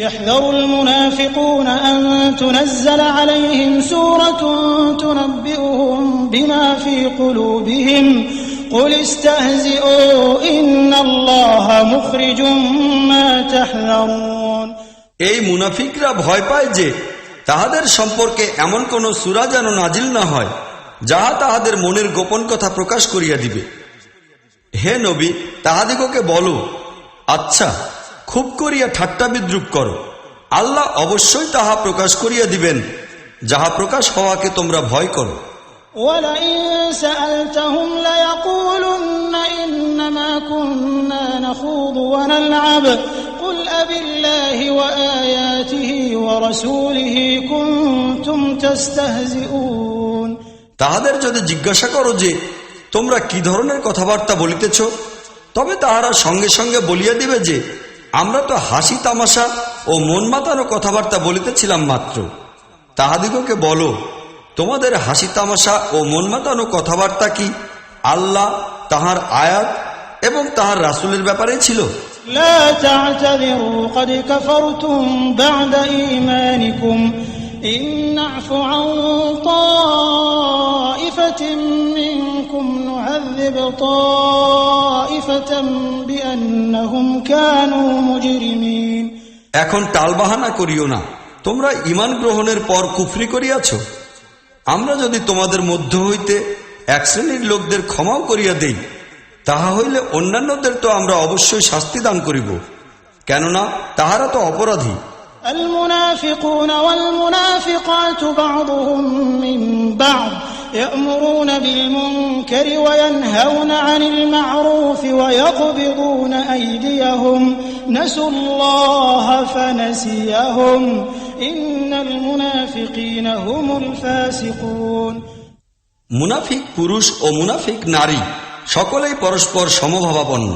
يحذر المنافقون أن تنزل عليهم سورة تنبئهم بما في قلوبهم قل استهزئوا إن الله مخرج ما تحذرون এই মুনাফিকরা ভয় পায় যে তাহাদের সম্পর্কে এমন কোন সূরা যেন নাজিল না হয় যাহা তাহাদের মনের গোপন কথা প্রকাশ করিয়া দিবে। হে নবী, তাহাদিগকে বলো, আচ্ছা, খুব করিয়া ঠাট্টা বিদ্রুপ করো, আল্লাহ অবশ্যই তাহা প্রকাশ করিয়া দিবেন যাহা প্রকাশ হওয়াকে তোমরা ভয় করো। وَلَئِن سَأَلْتَهُمْ لَيَقُولُنَّ إِنَّمَا كُنَّا نَخُوضُ وَنَلْعَبُ قُلْ أَبِاللَّهِ وَآيَاتِهِ وَرَسُولِهِ كُنتُمْ تَسْتَهْزِئُونَ তাহাদের যদি জিজ্ঞাসা করো যে তোমরা কি ধরনের কথাবার্তা বলিতেছ, তবে তাহারা সঙ্গে সঙ্গে বলিয়া দিবে যে আমরা তো হাসি তামাশা ও মন মাতানো কথাবার্তা বলিতেছিলাম মাত্র। তাহাদিগকে বলো, তোমাদের হাসি তামাশা ও মন মাতানো কথাবার্তা কি আল্লাহ, তাহার আয়াত এবং তাহার রাসূলের ব্যাপারে ছিল? لا تعتذروا قد كفرتم بعد إيمانكم إن نعف عن طائفة منكم نعذب طائفة بأنهم كانوا مجرمين এখন টালবাহানা করিও না, তোমরা ঈমান গ্রহণের পর কুফরি করিয়াছ। আমরা যদি তোমাদের মধ্য হইতে এক শ্রেণীর লোকদের ক্ষমাও করিয়া দেই, তাহা হইলে অন্যান্যদের তো আমরা অবশ্যই শাস্তি দান করিব, কেননা তাহারা তো অপরাধী। المنافقون والمنافقات بعضهم من بعض يأمرون بالمنكر وينهون عن المعروف ويقبضون أيديهم نسوا الله فنسيهم إن المنافقين هم الفاسقون মুনাফিক পুরুষ ও মুনাফিক নারী সকলেই পরস্পর সমভাবাপন্ন।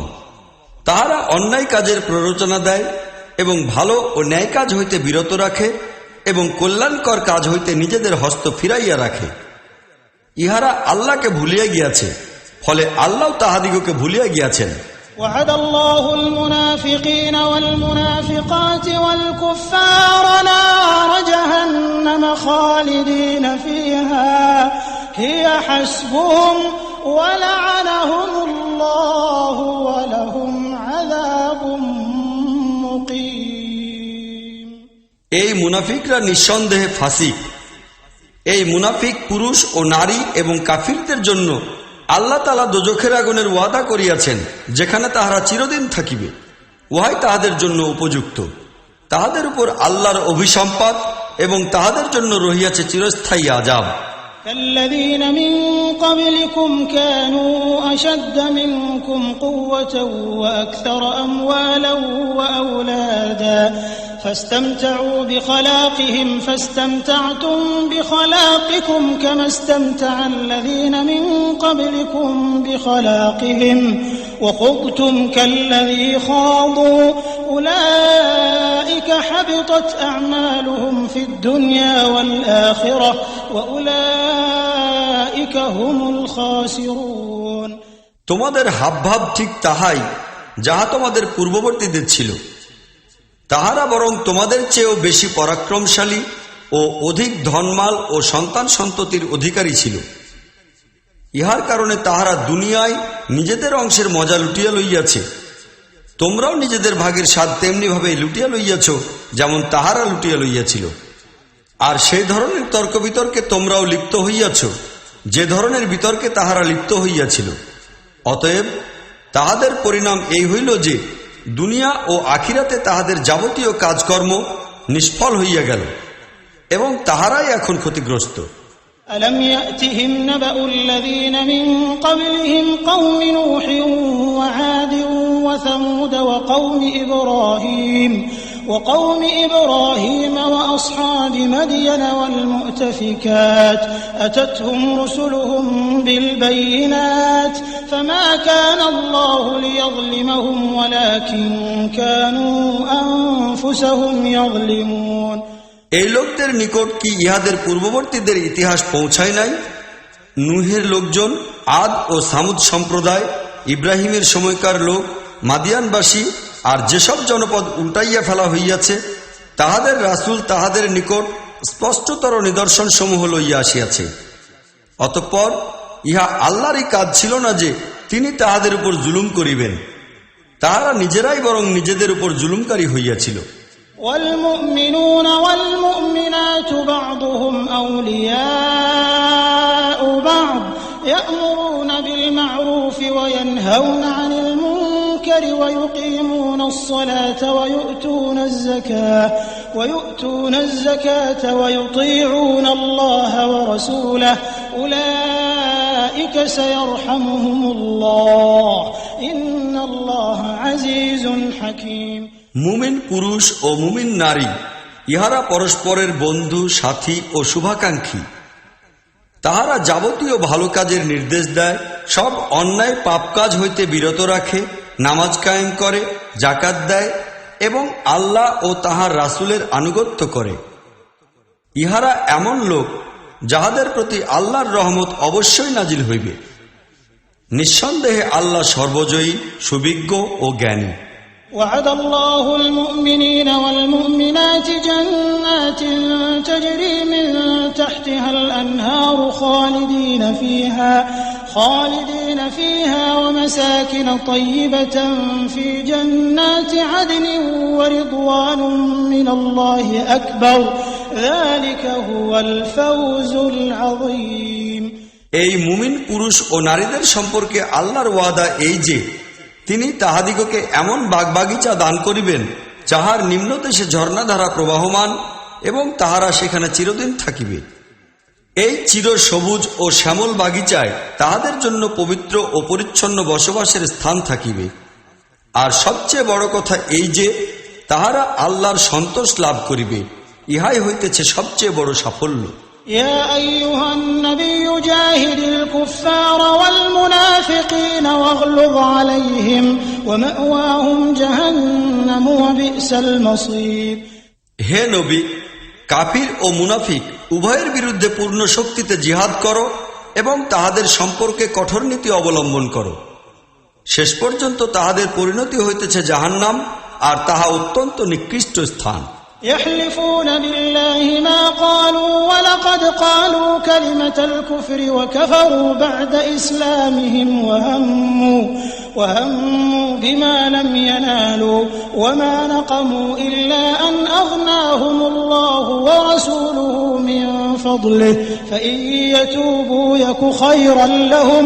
তাহারা অন্যায় কাজের প্ররোচনা দেয় এবং ভালো ও ন্যায় কাজ হইতে বিরত রাখে এবং কল্যাণকর কাজ হইতে নিজেদের হস্ত ফিরাইয়া রাখে। ইহারা আল্লাহকে ভুলিয়া গিয়াছে, ফলে আল্লাহ তাহাদিগকে ভুলিয়া গিয়াছেন। وعد الله المنافقين والمنافقات والكفار نار جهنم خالدين فيها هي حسبهم ولعنهم الله ولهم عذاب مقيم এই মুনাফিকরা নিঃসন্দেহে ফাসিক। এই মুনাফিক পুরুষ ও নারী এবং কাফিরদের জন্য আল্লাহ তাআলা দোজখের আগুনের ওয়াদা করিয়াছেন, যেখানে তাহারা চিরদিন থাকিবে। উহাই তাহাদের জন্য উপযুক্ত। তাহাদের উপর আল্লাহর অভিসম্পাত এবং তাহাদের জন্য রহিয়াছে চিরস্থায়ী আযাব। الذين من قبلكم كانوا أشد منكم قوة وأكثر أموالا وأولادا فاستمتعوا بخلاقهم فاستمتعتم بخلاقكم كما استمتع الذين من قبلكم بخلاقهم وخضتم كالذي خاضوا أولئك حبطت أعمالهم في الدنيا والآخرة وأولئك هم الخاسرون তোমাদের হাবভাব ঠিক তাহাই যাহা তোমাদের পূর্ববর্তীদের ছিল। তাহারা বরং তোমাদের চেয়েও বেশি পরাক্রমশালী ও অধিক ধনমাল ও সন্তান সন্ততির অধিকারী ছিল। ইহার কারণে তাহারা দুনিয়ায় নিজেদের অংশের মজা লুটিয়া লইয়াছে। তোমরাও নিজেদের ভাগের স্বাদ তেমনি ভাবে লুটিয়া লইয়াছ যেমন তাহারা লুটিয়া লইয়াছিল। আর সেই ধরনের তর্ক বিতর্কে তোমরাও লিপ্ত হইয়াছ। যে ধরনের বিতর্কে তাহারা লিপ্ত হইয়াছিল। অতএব তাহাদের পরিণাম এই হইল যে দুনিয়া ও আখিরাতে তাহাদের যাবতীয় কাজকর্ম নিষ্ফল হইয়া গেল এবং তাহারাই এখন ক্ষতিগ্রস্ত। ألم يأتهم نبأ الذين من قبلهم قوم نوح وعاد وثمود وقوم إبراهيم وأصحاب مدين والمؤتفكات أتتهم رسلهم بالبينات فما كان الله ليظلمهم ولكن كانوا أنفسهم يظلمون। এই লোকদের নিকট কি ইহাদের পূর্ববর্তীদের ইতিহাস পৌঁছায় নাই? নূহের লোকজন, আদ ও সামুদ সম্প্রদায়, ইব্রাহিমের সময়কার লোক, মাদিয়ানবাসী আর যেসব জনপদ উল্টাইয়া ফেলা হইয়াছে, তাহাদের রাসূল তাহাদের নিকট স্পষ্টতর নিদর্শন সমূহ লইয়া আসিয়াছে। অতঃপর ইহা আল্লাহরই কাজ ছিল না যে তিনি তাহাদের উপর জুলুম করিবেন, তাহারা নিজেরাই বরং নিজেদের উপর জুলুমকারী হইয়াছিল। والمؤمنون والمؤمنات بعضهم أولياء بعض يأمرون بالمعروف وينهون عن المنكر ويقيمون الصلاة ويؤتون الزكاة ويطيعون الله ورسوله أولئك سيرحمهم الله إن الله عزيز حكيم। মুমিন পুরুষ ও মুমিন নারী ইহারা পরস্পরের বন্ধু, সাথী ও শুভাকাঙ্ক্ষী। তাহারা যাবতীয় ভালো কাজের নির্দেশ দেয়, সব অন্যায় পাপ কাজ হইতে বিরত রাখে, নামাজ কায়েম করে, জাকাত দেয় এবং আল্লাহ ও তাহার রাসূলের আনুগত্য করে। ইহারা এমন লোক যাহাদের প্রতি আল্লাহর রহমত অবশ্যই নাজিল হইবে। নিঃসন্দেহে আল্লাহ সর্বজয়ী, সুবিজ্ঞ ও জ্ঞানী। وعد الله المؤمنين والمؤمنات جنات تجري من تحتها الأنهار خالدين فيها ومساكن طيبة في جنات عدن ورضوان من الله أكبر ذلك هو الفوز العظيم। এই মুমিন পুরুষ ও নারীদের সম্পর্কে আল্লাহর ওয়াদা এই যে তিনি তাহাদিগকে এমন বাগবাগিচা দান করিবেন যাহার নিম্নদেশে ঝর্ণাধারা প্রবাহমান এবং তাহারা সেখানে চিরদিন থাকিবে। এই চির সবুজ ও শ্যামল বাগিচায় তাহাদের জন্য পবিত্র ও পরিচ্ছন্ন বসবাসের স্থান থাকিবে। আর সবচেয়ে বড় কথা এই যে তাহারা আল্লাহর সন্তোষ লাভ করিবে, ইহাই হইতেছে সবচেয়ে বড় সাফল্য। يا أيها النبي جاهد الكفار والمنافقين واغلظ عليهم ومأواهم جهنم وبئس المصير। হে নবী, কাফির ও মুনাফিক উভয়ের বিরুদ্ধে পূর্ণ শক্তিতে জিহাদ করো এবং তাহাদের সম্পর্কে কঠোর নীতি অবলম্বন করো। শেষ পর্যন্ত তাহাদের পরিণতি হইতেছে জাহান্নাম, আর তাহা অত্যন্ত নিকৃষ্ট স্থান। يحلفون بالله ما قالوا ولقد قالوا كلمة الكفر وكفروا بعد إسلامهم وهموا بما لم ينالوا وما نقموا إلا أن أغناهم الله ورسوله من فضله فإن يتوبوا يك خيرا لهم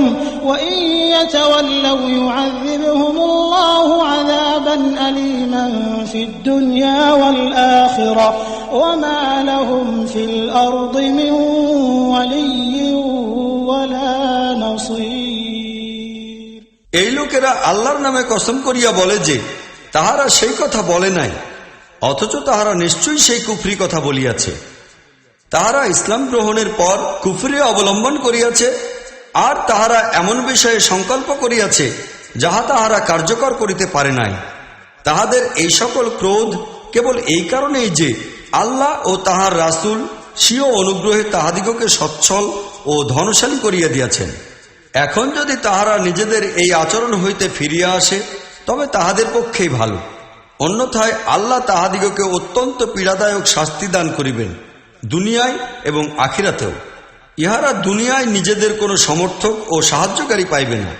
وإن يتولوا يعذبهم الله عذابا أليما في الدنيا والآخرة وما لهم في الأرض من ولي ولا نصير। এই লোকেরা আল্লাহর নামে কসম করিয়া বলে যে তাহারা সেই কথা বলে নাই, অথচ তাহারা নিশ্চয়ই সেই কুফরি কথা বলিয়াছে। তাহারা ইসলাম গ্রহণের পর কুফরি অবলম্বন করিয়াছে, আর তাহারা এমন বিষয়ে সংকল্প করিয়াছে যাহা তাহারা কার্যকর করিতে পারে নাই। তাহাদের এই সকল ক্রোধ কেবল এই কারণেই যে আল্লাহ ও তাহার রাসূল স্বীয় অনুগ্রহে তাহাদিগকে সচ্ছল ও ধনশালী করিয়া দিয়াছেন। এখন যদি তাহারা নিজেদের এই আচরণ হইতে ফিরিয়া আসে তবে তাহাদের পক্ষেই ভালো, অন্যথায় আল্লাহ তাহাদিগকে অত্যন্ত পীড়াদায়ক শাস্তি দান করিবেন, দুনিয়ায় এবং আখিরাতেও। ইহারা দুনিয়ায় নিজেদের কোনো সমর্থক ও সাহায্যকারী পাইবে না।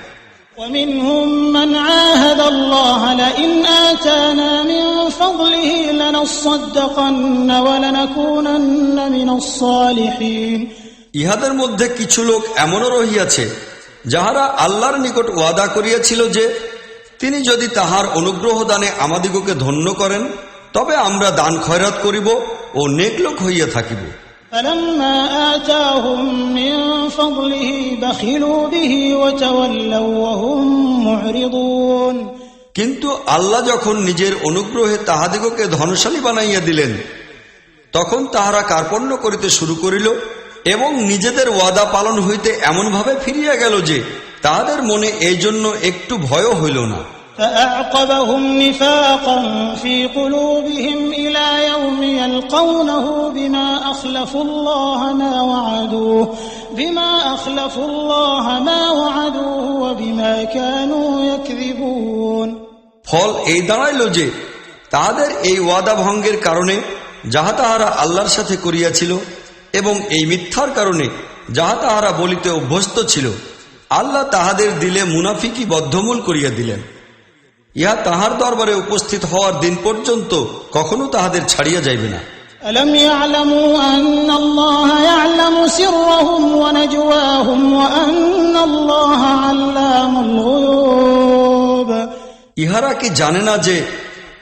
ومنهم من عاهد الله لئن آتانا من فضله لنصدقن ولنكونن من الصالحين। ইহাদের মধ্যে কিছু লোক এমনও রহিয়াছে যাহারা আল্লাহর নিকট ওয়াদা করিয়াছিল যে তিনি যদি তাহার অনুগ্রহ দানে আমাদিগকে ধন্য করেন তবে আমরা দান খয়রাত করিব ও নেক লোক হইয়া থাকিব। فلما آتاهم من فضله بخلوا به وتولوا وهم معرضون। কিন্তু আল্লাহ যখন নিজের অনুগ্রহে তাহাদিগকে ধনশালী বানাইয়া দিলেন তখন তাহারা কার্পণ্য করিতে শুরু করিল এবং নিজেদের ওয়াদা পালন হইতে এমনভাবে ফিরিয়া গেল যে তাহাদের মনে এই জন্য একটু ভয় হইল না। فأعقبهم نفاقا في قلوبهم إلى يوم يلقونه بما أخلفوا الله ما وعدوه وبما كانوا يكذبون। ফল এই দাঁড়াইল যে তাহাদের এই ওয়াদা ভঙ্গের কারণে যাহা তাহারা আল্লাহর সাথে করিয়াছিল এবং এই মিথ্যার কারণে যাহা তাহারা বলিতে অভ্যস্ত ছিল আল্লাহ তাহাদের দিলে মুনাফিকি বদ্ধমূল করিয়া দিলেন। ইহা তাহার দরবারে উপস্থিত হওয়ার দিন পর্যন্ত কখনো তাহাদের ছাড়িয়া যাইবে না। ألم يعلموا أن الله يعلم سرهم ونجواهم وأن الله علام الغيوب। ইহারা কি জানে না যে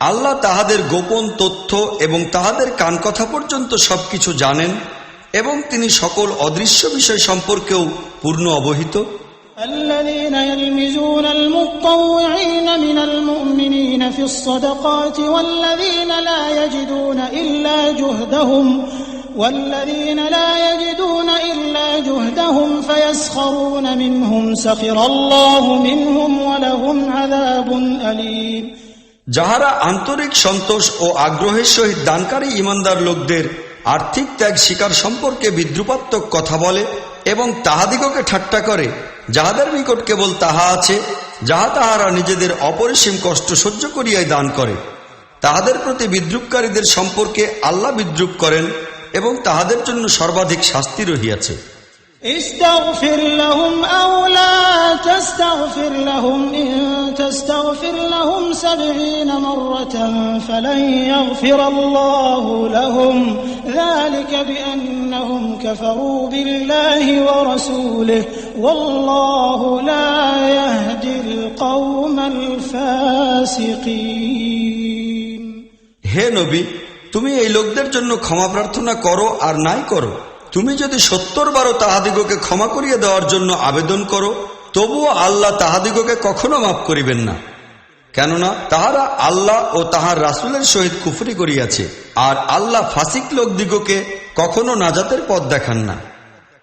আল্লাহ তাহাদের গোপন তথ্য এবং তাহাদের কান কথা পর্যন্ত সবকিছু জানেন এবং তিনি সকল অদৃশ্য বিষয় সম্পর্কেও পূর্ণ অবহিত। الذين يلمزون المطوعين من المؤمنين في الصدقات والذين لا يجدون إلا جهدهم فيسخرون منهم سخر الله منهم ولهم عذاب أليم। যাহারা আন্তরিক সন্তোষ ও আগ্রহের সহিত দানকারী ইমানদার লোকদের আর্থিক ত্যাগ স্বীকার সম্পর্কে বিদ্রুপাত্মক কথা বলে এবং তাহাদিগকে ঠাট্টা করে যাহাদের নিকট কেবল তাহা আছে যাহা তাহারা নিজেদের অপরিসীম কষ্ট সহ্য করিয়াই দান করে, তাহাদের প্রতি বিদ্রুপকারীদের সম্পর্কে আল্লাহ বিদ্রুপ করেন এবং তাহাদের জন্য সর্বাধিক শাস্তি রহিয়াছে। استغفر لهم أو لا تستغفر لهم إن تستغفر لهم 70 مرة فلن يغفر الله لهم ذلك بأنهم كفروا بالله ورسوله والله لا يهدي القوم الفاسقين। হে নবী, তুমি এই লোকদের জন্য ক্ষমা প্রার্থনা করো আর নাই করো। তুমি যদি 70 বারও তাহাদিগকে ক্ষমা করিয়া দেওয়ার জন্য আবেদন করো তবুও আল্লাহ তাহাদিগকে কখনো মাফ করিবেন না, কেননা তাহারা আল্লাহ ও তাহার রাসূলের সহিত কুফরি করিয়াছে আর আল্লাহ ফাসিক লোকদিগকে কখনো নাজাতের পথ দেখান না।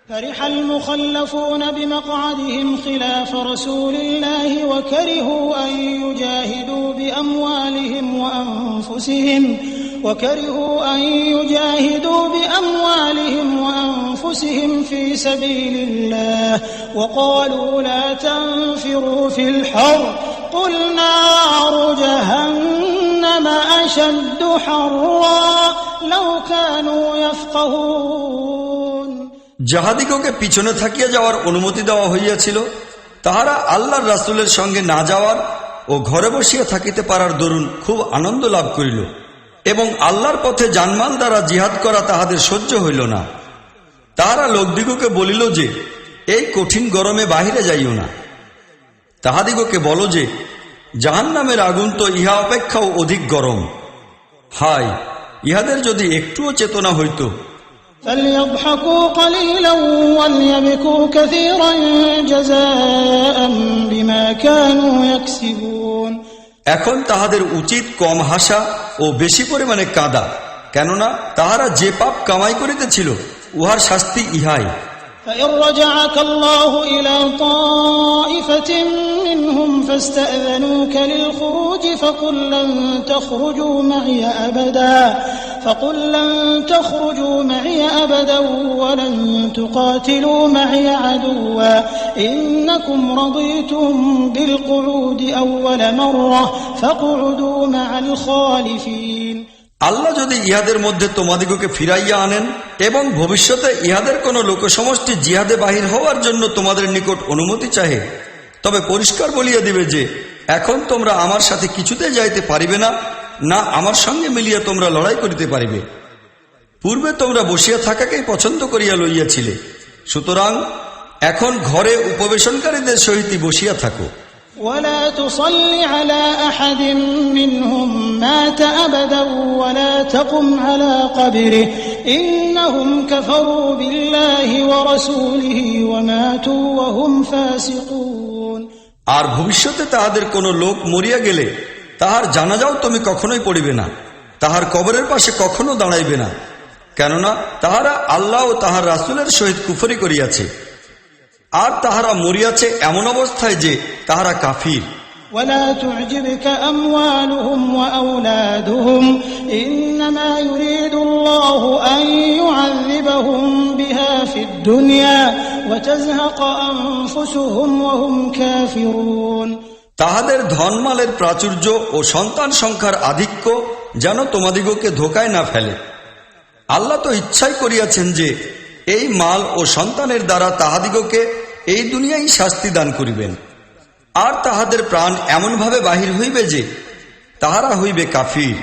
فرح المخلفون بمقعدهم خلاف رسول الله وكرهوا أن يجاهدوا بأموالهم وأنفسهم في سبيل الله وقالوا لا تنفروا في الحر قل نار جهنم أشد حرا لو كانوا يفقهون। যাহাদিগকে পিছনে থাকিয়া যাওয়ার অনুমতি দেওয়া হইয়াছিল তাহারা আল্লাহর রাসূলের সঙ্গে না যাওয়ার ও ঘরে বসিয়া থাকিতে পারার দরুন খুব আনন্দ লাভ করিল এবং আল্লাহর পথে জানমাল দ্বারা জিহাদ করা তাহাদের সহ্য হইল না। তাহারা লোকদিগকে বলিল যে এই কঠিন গরমে বাহিরে যাইও না। তাহাদিগকে বলো যে জাহান্নামের আগুন তো ইহা অপেক্ষাও অধিক গরম। হায়, ইহাদের যদি একটুও চেতনা হইত। فليضحكوا قليلا وليبكوا كثيرا جزاء بما كانوا يكسبون। এখন তাহাদের উচিত কম হাসা ও বেশি পরিমাণে কাঁদা, কেননা তাহারা যে পাপ কামাই করিতেছিল উহার শাস্তি ইহাই। فإن رجعك الله إلى طائفة منهم فاستأذنوك للخروج فقل لن تخرجوا معي أبدا ولن تقاتلوا معي عدوا إنكم رضيتم بالقعود أول مرة فاقعدوا مع الخالفين। আল্লাহ যদি ইহাদের মধ্যে তোমাদিগকে ফিরাইয়া আনেন এবং ভবিষ্যতে ইহাদের কোন লোকসমষ্টি জিহাদে বাহির হওয়ার জন্য তোমাদের নিকট অনুমতি চাহে তবে পরিষ্কার বলিয়া দিবে যে এখন তোমরা আমার সাথে কিছুতে যাইতে পারিবে না, না আমার সঙ্গে মিলিয়া তোমরা লড়াই করিতে পারিবে। পূর্বে তোমরা বসিয়া থাকাকেই পছন্দ করিয়া লইয়াছিলে, সুতরাং এখন ঘরে উপবেশনকারীদের সহিত বসিয়া থাকো। ولا تصل على أحد منهم مات أبدا ولا تقم على قبره إنهم كفروا بالله ورسوله وماتوا وهم فاسقون। আর ভবিষ্যতে তাহাদের কোনো লোক মরিয়া গেলে তাহার জানাজাও তুমি কখনোই পড়িবে না, তাহার কবরের পাশে কখনো দাঁড়াইবে না, কেননা তাহারা আল্লাহ ও তাহার রাসূলের সহিত কুফরি করিয়াছে, আর তাহারা মরিয়াছে এমন অবস্থায় যে তাহারা কাফির। ولا تعجبك أموالهم وأولادهم إنما يريد الله أن يعذبهم بها في الدنيا وتزهق أنفسهم وهم كافرون। তাহাদের ধনমালের প্রাচুর্য ও সন্তান সংখ্যার আধিক্য যেন তোমাদিগকে ধোকায় না ফেলে। আল্লাহ তো ইচ্ছাই করিয়াছেন যে এই মাল ও সন্তানের দ্বারা তাহাদিগকে এই দুনিয়ায় শাস্তি দান করিবেন, আর তাহাদের প্রাণ এমনভাবে বাহির হইবে যে তাহারা হইবে কাফির।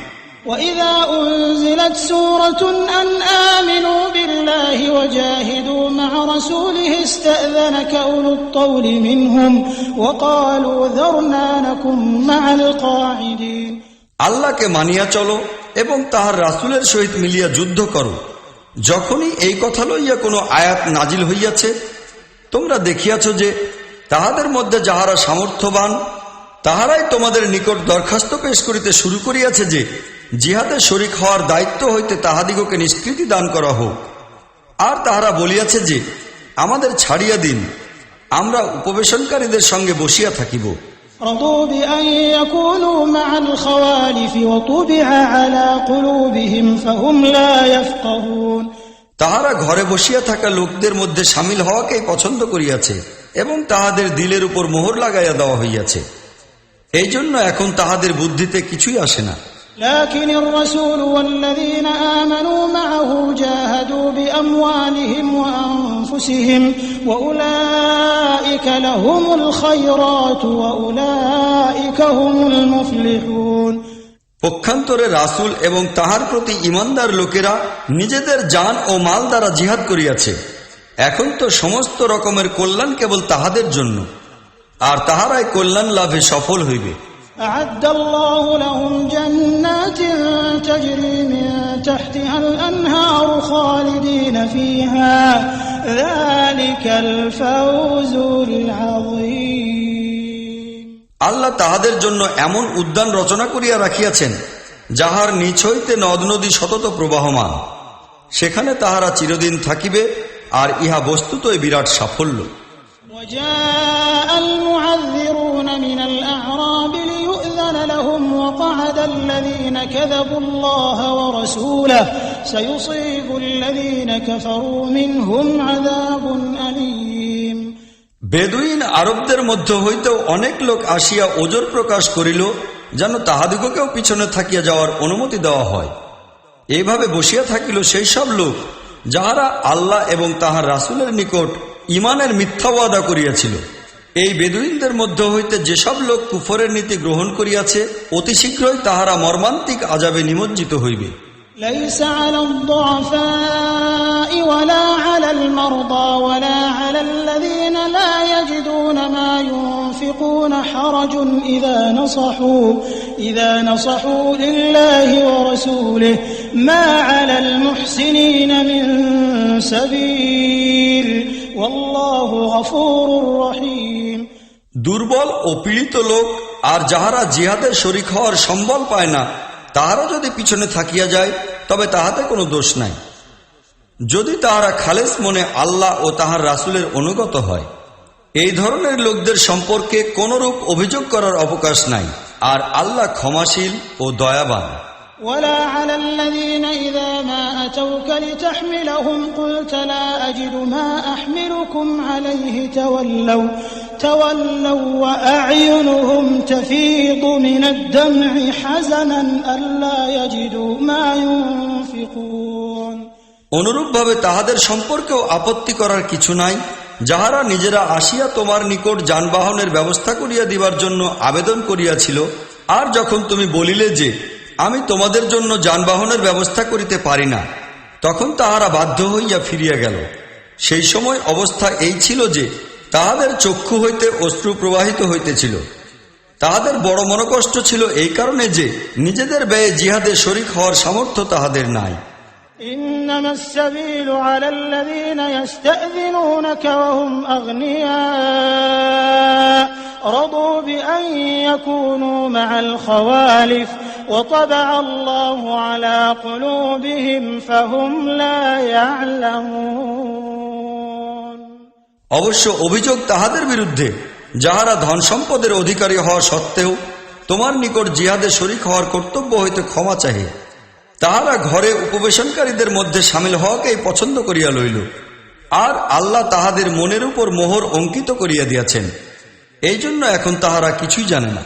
وَإِذَا أُنزِلَتْ سُورَةٌ أَنْ آمِنُوا بِاللَّهِ وَجَاهِدُوا مَعَ رَسُولِهِ اسْتَأْذَنَكَ أُولُو الطَّوْلِ مِنْهُمْ وَقَالُوا ذَرْنَا نَكُن مَعَ الْقَاعِدِينَ। আল্লাহকে মানিয়া চলো এবং তাহার রাসূলের সহিত মিলিয়া যুদ্ধ করো। যখনই এই কথা লইয়া কোনো আয়াত নাজিল হইয়াছে, তোমরা দেখিয়াছ যে তাহাদের মধ্যে যাহারা সামর্থ্যবান তাহারাই তোমাদের নিকট দরখাস্ত পেশ করিতে শুরু করিয়াছে যে জিহাদে শরীক হওয়ার দায়িত্ব হইতে তাহাদিগকে নিষ্কৃতি দান করা হোক। আর তাহারা বলিয়াছে যে আমাদের ছাড়িয়া দিন, আমরা উপবেশনকারীদের সঙ্গে বসিয়া থাকিব। رضوا بأن يكونوا مع الخوالف وطبع على قلوبهم فهم لا يفقهون। তাহারা ঘরে বসিয়া থাকা লোকদের মধ্যে সামিল হওয়াকেই পছন্দ করিয়াছে এবং তাহাদের দিলের উপর মোহর লাগাইয়া দেওয়া হইয়াছে, এই জন্য এখন তাহাদের বুদ্ধিতে কিছুই আসে না। لكن الرسول والذين آمنوا معه جاهدوا بأموالهم وأنفسهم وأولئك لهم الخيرات وأولئك هم المفلحون। পক্ষান্তরে রাসূল এবং তাহার প্রতি ঈমানদার লোকেরা নিজেদের জান ও মাল দ্বারা জিহাদ করিয়াছে, এখন তো সমস্ত রকমের কল্যাণ কেবল তাহাদের জন্য, আর তাহারাই কল্যাণ লাভে সফল হইবে। أعد الله لهم جنات تجري من تحتها الأنهار خالدين فيها ذلك الفوز العظيم। আল্লাহ তাহাদের জন্য এমন উদ্যান রচনা করিয়া রাখিয়াছেন যাহার নিচ হইতে নদ নদী সতত প্রবাহমান, সেখানে তাহারা চিরদিন থাকিবে, আর ইহা বস্তুতই বিরাট সাফল্য। وجاء المعذرون من الأعراب ليؤذن لهم وقعد الذين كذبوا الله ورسوله سيصيب الذين كفروا منهم عذاب أليم। বেদুইন আরবদের মধ্য হইতেও অনেক লোক আসিয়া ওজর প্রকাশ করিল যেন তাহাদিগকেও পিছনে থাকিয়া যাওয়ার অনুমতি দেওয়া হয়। এইভাবে বসিয়া থাকিল সেই সব লোক যাহারা আল্লাহ এবং তাহার রাসূলের নিকট ঈমানের মিথ্যা ওয়াদা করিয়াছিল। এই বেদুইনদের মধ্য হইতে যেসব লোক কুফরের নীতি গ্রহণ করিয়াছে অতি শীঘ্রই তাহারা মর্মান্তিক আযাবে নিমজ্জিত হইবে। ليس على الضعفاء ولا على المرضى ولا على الذين لا يجدون ما ينفقون حرج إذا نصحوا لله ورسوله ما على المحسنين من سبيل والله غفور رحيم। দুর্বল ও পীড়িত লোক আর যাহারা জিহাদে শরীক হওয়ার সম্বল পায় না, তাহারা যদি পিছনে থাকিয়া যায় তবে তাহাতে কোনো দোষ নাই, যদি তাহারা খালেস মনে আল্লাহ ও তাহার রাসূলের অনুগত হয়। এই ধরনের লোকদের সম্পর্কে কোনরূপ অভিযোগ করার অবকাশ নাই, আর আল্লাহ ক্ষমাশীল ও দয়াবান। ولا على الذين إذا ما أتوك لتحملهم قلت لا أجد ما أحملكم عليه تولوا وأعينهم تفيض من الدمع حزنا ألا يجدوا ما ينفقون। অনুরূপভাবে তাহাদের সম্পর্কেও আপত্তি করার কিছু নাই যাহারা নিজেরা আসিয়া তোমার নিকট যানবাহনের ব্যবস্থা করিয়া দিবার জন্য আবেদন করিয়াছিল, আর যখন তুমি বলিলে যে আমি তোমাদের জন্য যানবাহনের ব্যবস্থা করিতে পারি না, তখন তাহারা বাধ্য হইয়া ফিরিয়া গেল। সেই সময় অবস্থা এই ছিল যে তাহাদের চক্ষু হইতে অশ্রু প্রবাহিত হইতেছিল। তাহাদের বড় মনোকষ্ট ছিল এই কারণে যে নিজেদের ব্যয়ে জিহাদে শরীক হওয়ার সামর্থ্য তাহাদের নাই। إنما السبيل على الذين يستأذنونك وهم أغنياء رضوا بأن يكونوا مع الخوالف وطبع الله على قلوبهم فهم لا يعلمون। অবশ্য অভিযোগ তাহাদের বিরুদ্ধে যাহারা ধন সম্পদের অধিকারী হওয়া সত্ত্বেও তোমার নিকট জিহাদে শরীক হওয়ার কর্তব্য হইতে ক্ষমা চাহে। তাহারা ঘরে উপবেশনকারীদের মধ্যে সামিল হওয়াকেই পছন্দ করিয়া লইল, আর আল্লাহ তাহাদের মনের উপর মোহর অঙ্কিত করিয়া দিয়াছেন। এই জন্য এখন তাহারা কিছুই জানে না।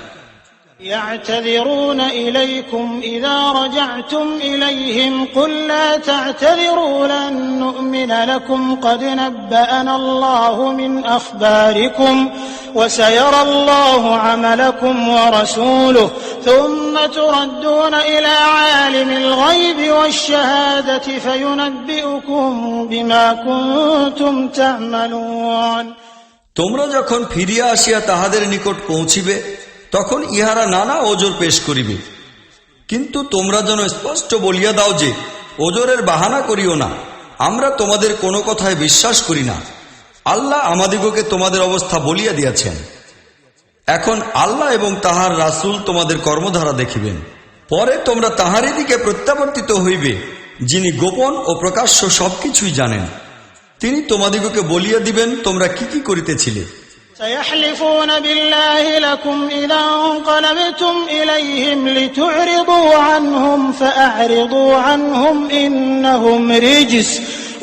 يعتذرون إليكم إذا رجعتم إليهم قل لا تعتذروا لن نؤمن لكم قد نبأنا الله من أخباركم وسيرى الله عملكم ورسوله ثم تردون إلى عالم الغيب والشهادة فينبئكم بما كنتم تعملون। তোমরা যখন ফিরিয়া আসিয়া তাহাদের নিকট পৌঁছিবে তখন ইহারা নানা ওজর পেশ করিবে, কিন্তু তোমরা যেন স্পষ্ট বলিয়া দাও যে ওজরের বাহানা করিও না, আমরা তোমাদের কোনো কথায় বিশ্বাস করি না। আল্লাহ আমাদিগকে তোমাদের অবস্থা বলিয়া দিয়াছেন। এখন আল্লাহ এবং তাহার রাসূল তোমাদের কর্মধারা দেখিবেন। পরে তোমরা তাহারই দিকে প্রত্যাবর্তিত হইবে, যিনি গোপন ও প্রকাশ্য সবকিছুই জানেন। তিনি তোমাদিগকে বলিয়া দিবেন তোমরা কি কি করিতেছিলে। سيحلفون بالله لكم إذا انقلبتم إليهم لتعرضوا عنهم فأعرضوا عنهم إنهم رجس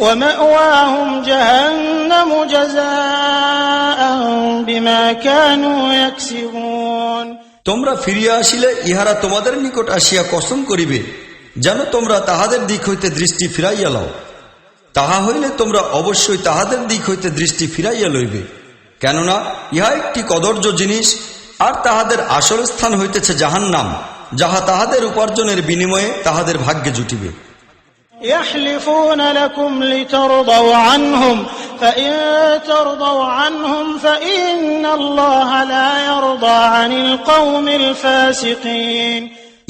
ومأواهم جهنم جزاء بما كانوا يكسبون। তোমরা ফিরিয়া আসিলে ইহারা তোমাদের নিকট আসিয়া কসম করিবে যেন তোমরা তাহাদের দিক হইতে দৃষ্টি ফিরাইয়া লও। তাহা হইলে তোমরা অবশ্যই তাহাদের দিক হইতে দৃষ্টি ফিরাইয়া লইবে, কেননা ইহা একটি কদর্য জিনিস, আর তাহাদের আসল স্থান হইতেছে জাহান্নাম, যাহা তাহাদের উপার্জনের বিনিময়ে তাহাদের ভাগ্যে জুটিবে। يحلفون لكم لترضوا عنهم فإن ترضوا عنهم فإن الله لا يرضى عن القوم الفاسقين।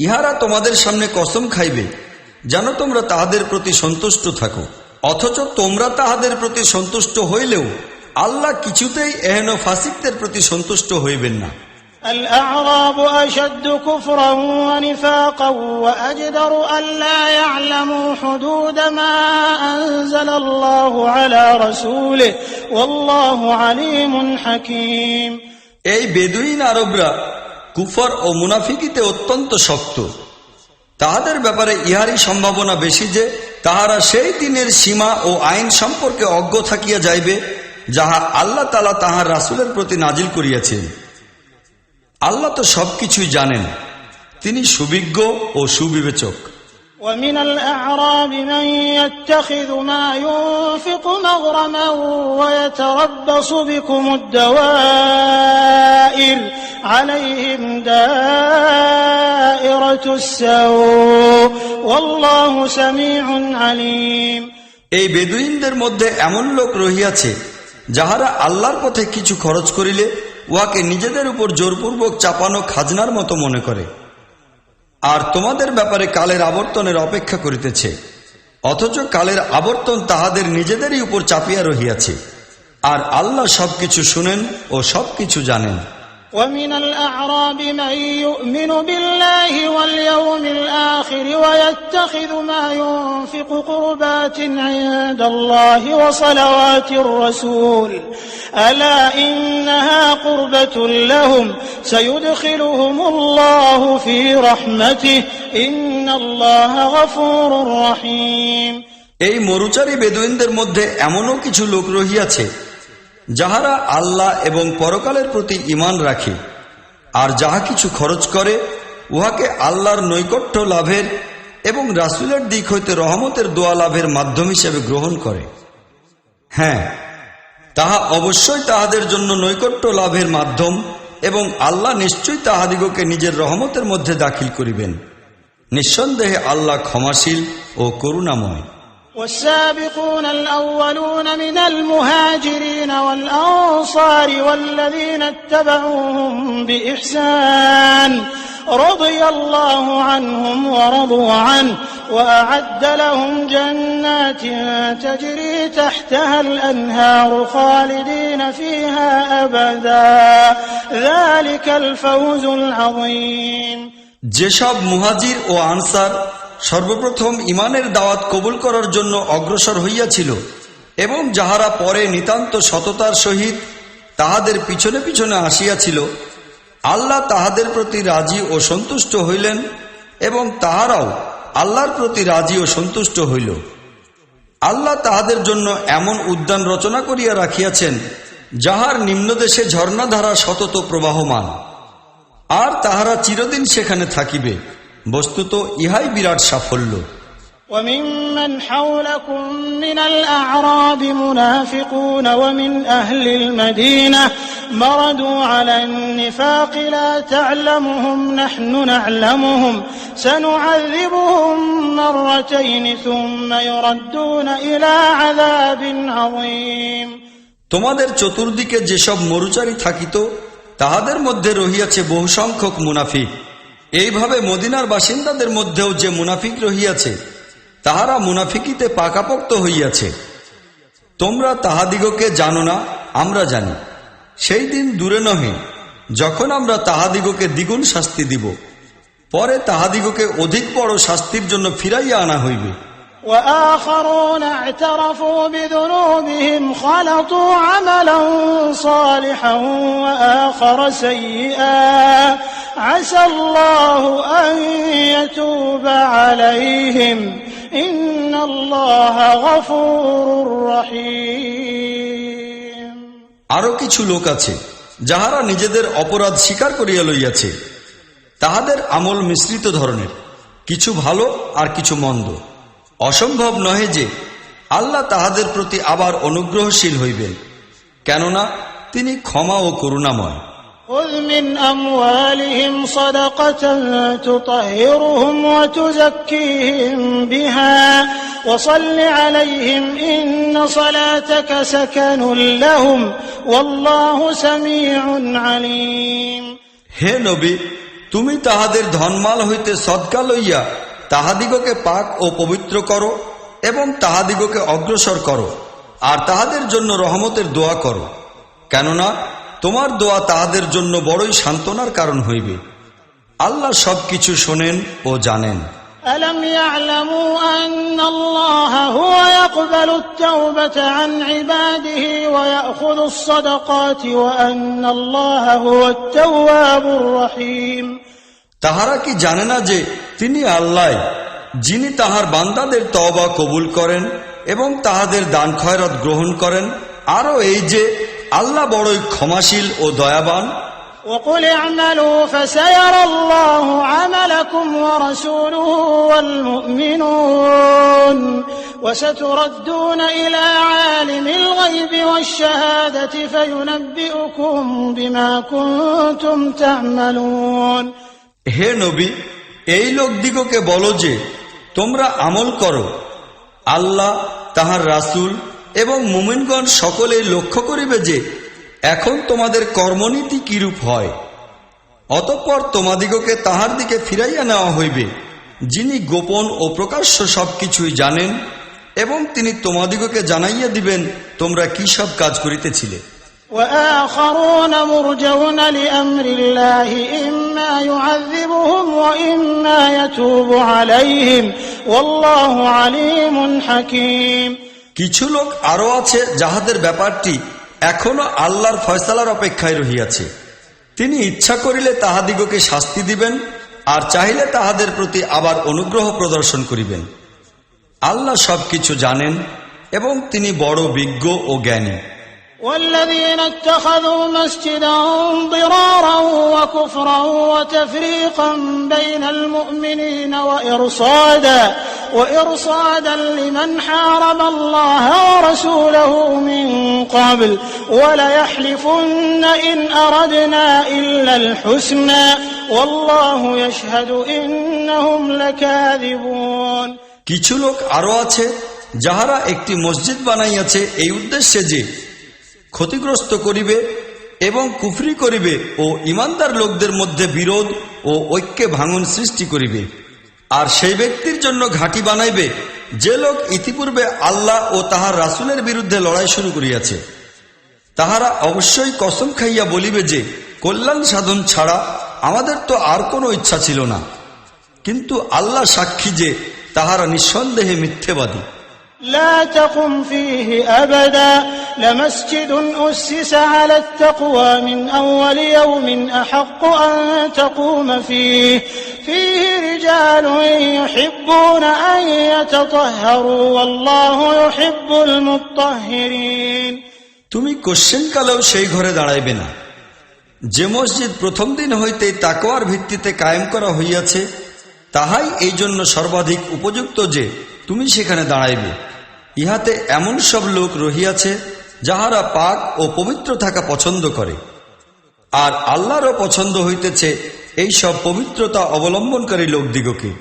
ইহারা তোমাদের সামনে কসম খাইবে যেন তোমরা তাহাদের প্রতি সন্তুষ্ট থাকো, অথচ তোমরা তাহাদের প্রতি সন্তুষ্ট হইলেও আল্লাহ কিছুতেই এহেন ফাসিকদের প্রতি সন্তুষ্ট হইবেন না। الأعراب أشد كفرا ونفاقا وأجدر ألا يعلموا حدود ما أنزل الله على رسوله والله عليم حكيم। এই বেদুইন আরবরা কুফর ও মুনাফিকিতে অত্যন্ত শক্ত। তাহাদের ব্যাপারে ইহারই সম্ভাবনা বেশি যে তাহারা সেই দিনের সীমা ও আইন সম্পর্কে অজ্ঞ থাকিয়া যাইবে যাহা আল্লাহ তাআলা তাহার রাসূলের প্রতি নাজিল করিয়াছেন। আল্লাহ তো সবকিছুই জানেন, তিনি সুবিজ্ঞ ও সুবিবেচক। ومن الأعراب من يتخذ ما ينفق مغرما ويتربص بكم الدوائر عليهم دائرة السوء والله سميع عليم। এই বেদুইনদের মধ্যে এমন লোক রহিয়াছে যাহারা আল্লাহর পথে কিছু খরচ করিলে উহাকে নিজেদের উপর জোরপূর্বক চাপানো খাজনার মতো মনে করে, আর তোমাদের ব্যাপারে কালের আবর্তনের অপেক্ষা করিতেছে, অথচ কালের আবর্তন তাহাদের নিজেদেরই উপর চাপিয়া রহিয়াছে। আর আল্লাহ সবকিছু শুনেন ও সবকিছু জানেন। ومن الأعراب من يؤمن بالله واليوم الآخر ويتخذ ما ينفق قربات عند الله وصلوات الرسول ألا إنها قربة لهم سيدخلهم الله في رحمته إن الله غفور رحيم। এই মরুচারী বেদুইনদের মধ্যে এমনও কিছু লোক রহিয়াছে যাহারা আল্লাহ এবং পরকালের প্রতি ঈমান রাখে, আর যাহা কিছু খরচ করে উহাকে আল্লাহর নৈকট্য লাভের এবং রাসূলের দিক হইতে রহমতের দোয়া লাভের মাধ্যম হিসেবে গ্রহণ করে। হ্যাঁ, তাহা অবশ্যই তাহাদের জন্য নৈকট্য লাভের মাধ্যম, এবং আল্লাহ নিশ্চয়ই তাহাদিগকে নিজের রহমতের মধ্যে দাখিল করিবেন। নিঃসন্দেহে আল্লাহ ক্ষমাশীল ও করুণাময়। والسابقون الأولون من المهاجرين والأنصار والذين اتبعوهم بإحسان رضي الله عنهم ورضوا عنه وأعد لهم جنات تجري تحتها الأنهار خالدين فيها أبدا ذلك الفوز العظيم। যেসব মুহাজির ও আনসার সর্বপ্রথম ঈমানের দাওয়াত কবুল করার জন্য অগ্রসর হইয়াছিল এবং যাহারা পরে নিতান্ত সততার সহিত তাহাদের পিছনে পিছনে আসিয়াছিল, আল্লাহ তাহাদের প্রতি রাজি ও সন্তুষ্ট হইলেন এবং তাহারাও আল্লাহর প্রতি রাজি ও সন্তুষ্ট হইল। আল্লাহ তাহাদের জন্য এমন উদ্যান রচনা করিয়া রাখিয়াছেন যাহার নিম্নদেশে ঝর্ণাধারা সতত প্রবাহমান, আর তাহারা চিরদিন সেখানে থাকিবে। বস্তুত ইহাই বিরাট সাফল্য। وممن حولكم من الأعراب منافقون ومن أهل المدينة مردوا على النفاق لا تعلمهم نحن نعلمهم سنعذبهم مرتين ثم يردون إلى عذاب عظيم। তোমাদের চতুর্দিকে যেসব মরুচারী থাকিত তাহাদের মধ্যে রহিয়াছে বহু সংখ্যক মুনাফিক। এইভাবে মদিনার বাসিন্দাদের মধ্যেও যে মুনাফিক রহিয়াছে তাহারা মুনাফিকিতে পাকাপোক্ত হইয়াছে। তোমরা তাহাদিগকে জানো না, আমরা জানি। সেই দিন দূরে নহে যখন আমরা তাহাদিগকে দ্বিগুণ শাস্তি দিব, পরে তাহাদিগকে অধিক বড় শাস্তির জন্য ফিরাইয়া আনা হইবে। وآخرون اعترفوا بذنوبهم خلطوا عملا صالحا وآخر سيئا عسى الله أن يتوب عليهم إن الله غفور رحيم। আরো কিছু লোক আছে যাহারা নিজেদের অপরাধ স্বীকার করিয়া লইয়াছে। তাহাদের আমল মিশ্রিত ধরনের, কিছু ভালো আর কিছু মন্দ। অসম্ভব নহে যে আল্লাহ তাহাদের প্রতি আবার অনুগ্রহশীল হইবেন, কেননা তিনি ক্ষমা ও করুণাময়। خذ من أموالهم صدقة تطهرهم وتزكيهم بها وصل عليهم إن صلاتك سكن لهم والله سميع عليم। হে নবী, তুমি তাহাদের ধনমাল হইতে সদকা লইয়া তাহাদিগকে পাক ও পবিত্র করো এবং তাহাদিগকে অগ্রসর করো, আর তাহাদের জন্য রহমতের দোয়া করো, কেননা তোমার দোয়া তাহাদের জন্য বড়ই সান্ত্বনার কারণ হইবে। আল্লাহ সবকিছু শোনেন ও জানেন। ألم يعلموا أن الله هو يقبل التوبة عن عباده ويأخذ الصدقات وأن الله هو التواب الرحيم। তাহারা কি জানে না যে তিনি আল্লাহ, যিনি তাহার বান্দাদের তওবা কবুল করেন এবং তাহাদের দান খয়রাত গ্রহণ করেন, আরো এই যে আল্লাহ বড়ই ক্ষমাশীল ও দয়াবান। وقل اعملوا فسيرى الله عملكم ورسوله والمؤمنون وستردون إلى عالم الغيب والشهادة فينبئكم بما كنتم تعملون। হে নবী, এই লোকদিগকে বলো যে তোমরা আমল করো, আল্লাহ, তাহার রাসূল এবং মুমিনগণ সকলেই লক্ষ্য করিবে যে এখন তোমাদের কর্মনীতি কিরূপ হয়। অতঃপর তোমাদিগকে তাহার দিকে ফিরাইয়া নেওয়া হইবে, যিনি গোপন ও প্রকাশ্য সবকিছুই জানেন, এবং তিনি তোমাদিগকে জানাইয়া দিবেন তোমরা কি সব কাজ করিতেছিলে। وآخرون مرجون لأمر الله إما يعذبهم وإما يتوب عليهم والله عليم حكيم। কিছু লোক আরো আছে যাহাদের ব্যাপারটি এখনো আল্লাহর ফয়সালার অপেক্ষায় রহিয়াছে। তিনি ইচ্ছা করিলে তাহাদিগকে শাস্তি দিবেন, আর চাহিলে তাহাদের প্রতি আবার অনুগ্রহ প্রদর্শন করিবেন। আল্লাহ সবকিছু জানেন এবং তিনি বড় বিজ্ঞ ও জ্ঞানী। والذين اتخذوا مسجدا ضرارا وكفرا وتفريقا بين المؤمنين وإرصادا لمن حارب الله ورسوله من قبل وليحلفن إن أردنا إلا الحسنى والله يشهد إنهم لكاذبون। কিছু লোক আরো আছে যাহারা একটি মসজিদ বানাইয়াছে এই উদ্দেশ্যে যে ক্ষতিগ্রস্ত করিবে এবং কুফরি করিবে ও ইমানদার লোকদের মধ্যে বিরোধ ও ঐক্যে ভাঙন সৃষ্টি করিবে, আর সেই ব্যক্তির জন্য ঘাঁটি বানাইবে যে লোক ইতিপূর্বে আল্লাহ ও তাহার রাসূলের বিরুদ্ধে লড়াই শুরু করিয়াছে। তাহারা অবশ্যই কসম খাইয়া বলিবে যে কল্যাণ সাধন ছাড়া আমাদের তো আর কোনো ইচ্ছা ছিল না, কিন্তু আল্লাহ সাক্ষী যে তাহারা নিঃসন্দেহে মিথ্যেবাদী। لا تقم فيه أبدا لمسجد أسس على التقوى من أول يوم أحق أن تقوم فيه رجال يحبون أن يتطهروا والله يحب المطهرين। তুমি কোশ্চেনকালেও সেই ঘরে দাঁড়াইবে না যে মসজিদ প্রথম দিন হইতে তাকওয়ার ভিত্তিতে কায়েম করা হইয়াছে, তাহাই এই জন্য সর্বাধিক উপযুক্ত যে তুমি সেখানে দাঁড়াইবে। ইহাতে এমন সব লোক রহিয়াছে যাহারা পাক ও পবিত্র থাকা পছন্দ করে, আর আল্লাহরও পছন্দ হইতেছে এই সব পবিত্রতা অবলম্বনকারী লোকদিগকে।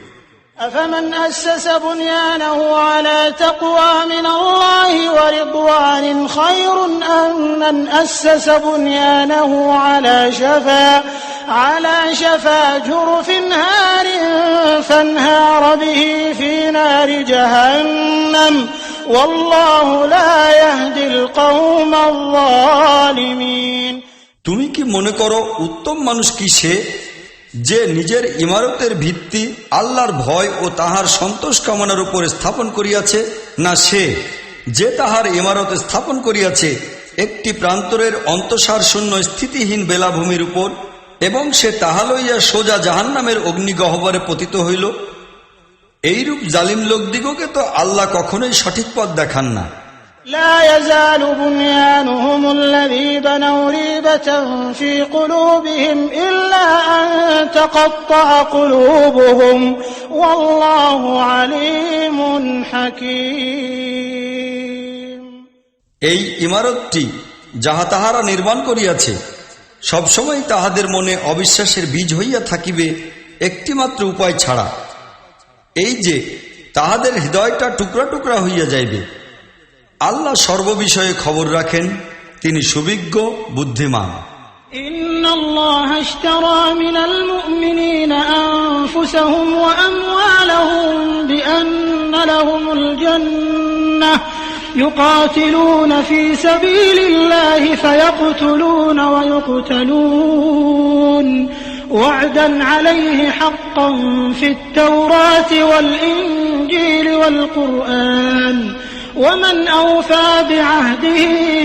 أفمن أسس بنيانه على تقوى من الله ورضوان خير أم من أسس بنيانه على شفا جرف هار فانهار به في نار جهنم والله لا يهدي القوم الظالمين। তুমি কি মনে করো উত্তম মানুষ কি সে যে নিজের ইমারতের ভিত্তি আল্লাহর ভয় ও তাহার সন্তোষ কামনার উপর স্থাপন করিয়াছে, না সে যে তাহার ইমারত স্থাপন করিয়াছে একটি প্রান্তরের অন্তঃসার শূন্য স্থিতিহীন বেলাভূমির উপর, এবং সে তাহা লইয়া সোজা জাহান্নামের অগ্নিগহ্বরে পতিত হইল? এইরূপ জালিম লোকদিগকে তো আল্লাহ কখনোই সঠিক পথ দেখান না। لا يزال بنيانهم الذي بنوا ريبة في قلوبهم إلا أن تقطع قلوبهم والله عليم حكيم। এই ইমারতটি যাহা তাহারা নির্মাণ করিয়াছে সবসময় তাহাদের মনে অবিশ্বাসের বীজ হইয়া থাকিবে একটিমাত্র উপায় ছাড়া, এই যে তাহাদের হৃদয়টা টুকরা টুকরা হইয়া যাইবে। আল্লাহ সর্ববিষয়ে খবর রাখেন, তিনি সুবিজ্ঞ বুদ্ধিমান। ইন্নাল্লাহা ইশতারা মিনাল মুমিনিনা আনফুসাহুম ওয়া আমওয়ালাহুম বিআন্না লাহুমুল জান্নাহ يقاتلون في سبيل الله فيقتلون ويقتلون وعدا عليه حقا في التوراة والإنجيل والقرآن ومن أوفى بعهده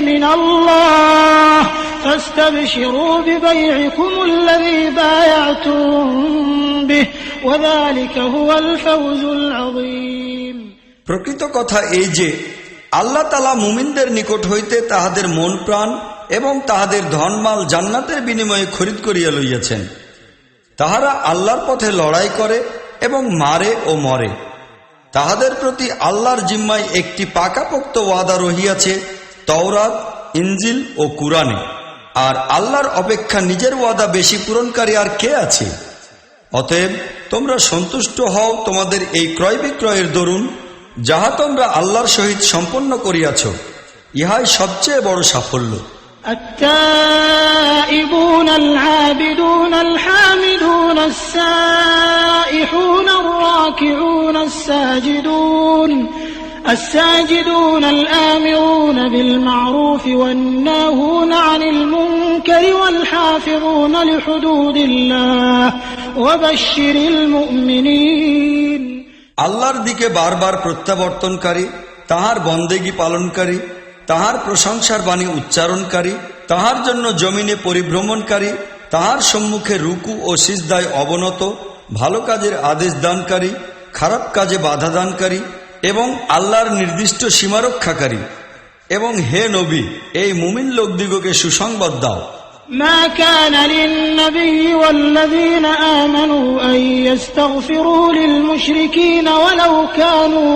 من الله فاستبشروا ببيعكم الذي بايعتم به وذلك هو الفوز العظيم। প্রকৃত কথা এই যে আল্লাহ তাআলা মুমিনদের নিকট হইতে তাহাদের মন প্রাণ এবং তাহাদের ধনমাল জান্নাতের বিনিময়ে খরিদ করিয়া লইয়াছেন। তাহারা আল্লাহর পথে লড়াই করে এবং মারে ও মরে। তাহাদের প্রতি আল্লাহর জিম্মায় একটি পাকাপোক্ত ওয়াদা রহিয়াছে তওরাত, ইনজিল ও কুরআনে, আর আল্লাহর অপেক্ষা নিজের ওয়াদা বেশি পূরণকারী আর কে আছে? অতএব তোমরা সন্তুষ্ট হও তোমাদের এই ক্রয় বিক্রয়ের দরুন যাহা তোমরা আল্লাহর সহিত সম্পন্ন করিয়াছ, ইহাই সবচেয়ে বড় সাফল্য। التائبون العابدون الحامدون السائحون الراكعون الساجدون الآمرون بالمعروف والناهون عن المنكر والحافظون لحدود الله وبشر المؤمنين। আল্লাহর দিকে বারবার প্রত্যাবর্তনকারী, তাহার বন্দেগী পালনকারী, তাহার প্রশংসার বাণী উচ্চারণকারী, তাহার জন্য জমিনে পরিভ্রমণকারী, তাহার সম্মুখে রুকু ও সিজদায় অবনত, ভালো কাজের আদেশ দানকারী, খারাপ কাজে বাধা দানকারী এবং আল্লাহর নির্দিষ্ট সীমারক্ষাকারী। এবং হে নবী, এই মুমিন লোকদিগকে সুসংবাদ দাও। ما كان للنبي والذين آمنوا أن يستغفروا للمشركين ولو كانوا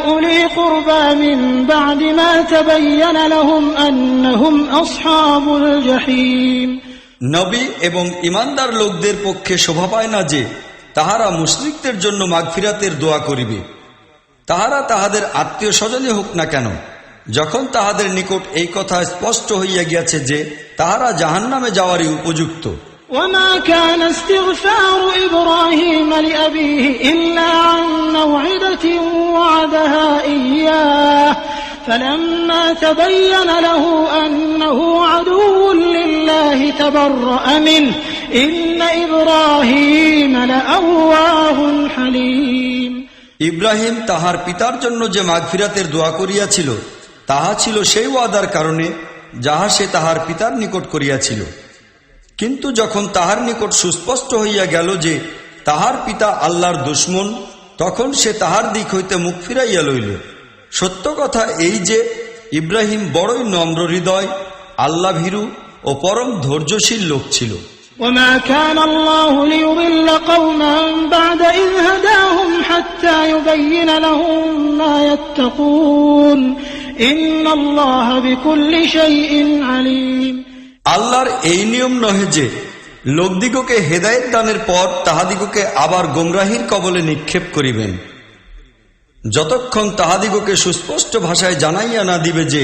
أولي قربى من بعد ما تبين لهم أنهم أصحاب الجحيم। নবী এবং ইমানদার লোকদের পক্ষে শোভা পায় না যে তাহারা মুশরিকদের জন্য মাগফিরাতের দোয়া করিবে, তাহারা তাহাদের আত্মীয় স্বজনই হোক না কেন, যখন তাহাদের নিকট এই কথা স্পষ্ট হইয়া গিয়াছে যে তাহারা জাহান্নামে যাওয়ারই উপযুক্ত। وما كان استغفار إبراهيم لأبيه إلا عن موعدة وعدها إياه فلما تبين له أنه عدو لله تبرأ منه إن إبراهيم لأواه حليم। ইব্রাহিম তাহার পিতার জন্য যে মাগফিরাতের দোয়া করিয়াছিল তাহা ছিল সেই ওয়াদার কারণে যাহা সে তাহার পিতার নিকট করিয়াছিল। কিন্তু যখন তাহার নিকট সুস্পষ্ট হইয়া গেল যে তাহার পিতা আল্লাহর দুশমন, তখন সে তাহার দিক হইতে মুখ ফিরাইয়া লইল। সত্য কথা এই যে ইব্রাহিম বড়ই নম্র হৃদয়, আল্লাহ ভীরু ও পরম ধৈর্যশীল লোক ছিল। وما كان الله ليضل قوما بعد إذ هداهم حتى يبين لهم ما يتقون إن الله بكل شيء عليم। আল্লাহর এই নিয়ম নহে যে লোকদিগকে হেদায়েত দানের পর তাহাদিগকে আবার গোমরাহির কবলে নিক্ষেপ করিবেন, যতক্ষণ তাহাদিগকে সুস্পষ্ট ভাষায় জানাইয়া না দিবে যে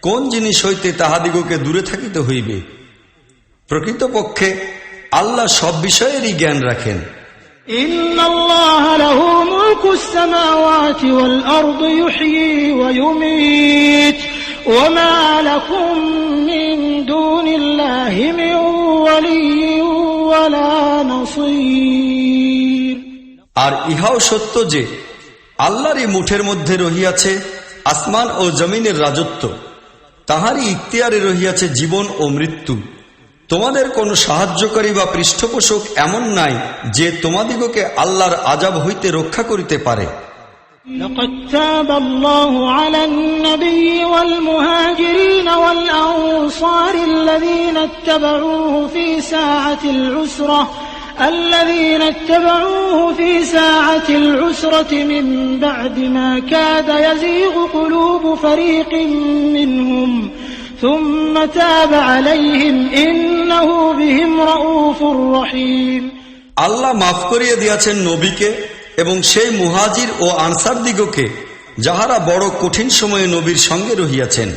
কোন জিনিস হইতে তাহাদিগকে দূরে থাকিতে হইবে। প্রকৃতপক্ষে আল্লাহ সব বিষয়েরই জ্ঞান রাখেন। ইন্নাল্লাহা লাহু মুলকুস সামাওয়াতি ওয়াল আরদি ইউহয়ী ওয়া ইউমীত ওয়া মা লাকুম মিন দুনিল্লাহি মিন ওয়ালিয়্যিন ওয়া লা নাসীর। আর ইহাও সত্য যে আল্লাহরই মুঠের মধ্যে রহিয়াছে আসমান ও জমিনের রাজত্ব, তাহারই ইখতিয়ারে রহিয়াছে জীবন ও মৃত্যু। তোমাদের কোনো সাহায্যকারী বা পৃষ্ঠপোষক এমন নাই যে তোমাদিগকে আল্লাহর আযাব হইতে রক্ষা করিতে পারে। لقد تاب الله على النبي والمهاجرين والأنصار الذين اتبعوه في ساعة العسرة من بعد ما كاد يزيغ قلوب فريق منهم ثم تاب عليهم إنه بهم رؤوف رحيم। আল্লাহ মাফ করিয়া দিয়াছেন নবীকে এবং সেই মুহাজির ও আনসার দিগকে যাহারা বড় কঠিন সময়ে নবীর সঙ্গে রহিয়াছেন,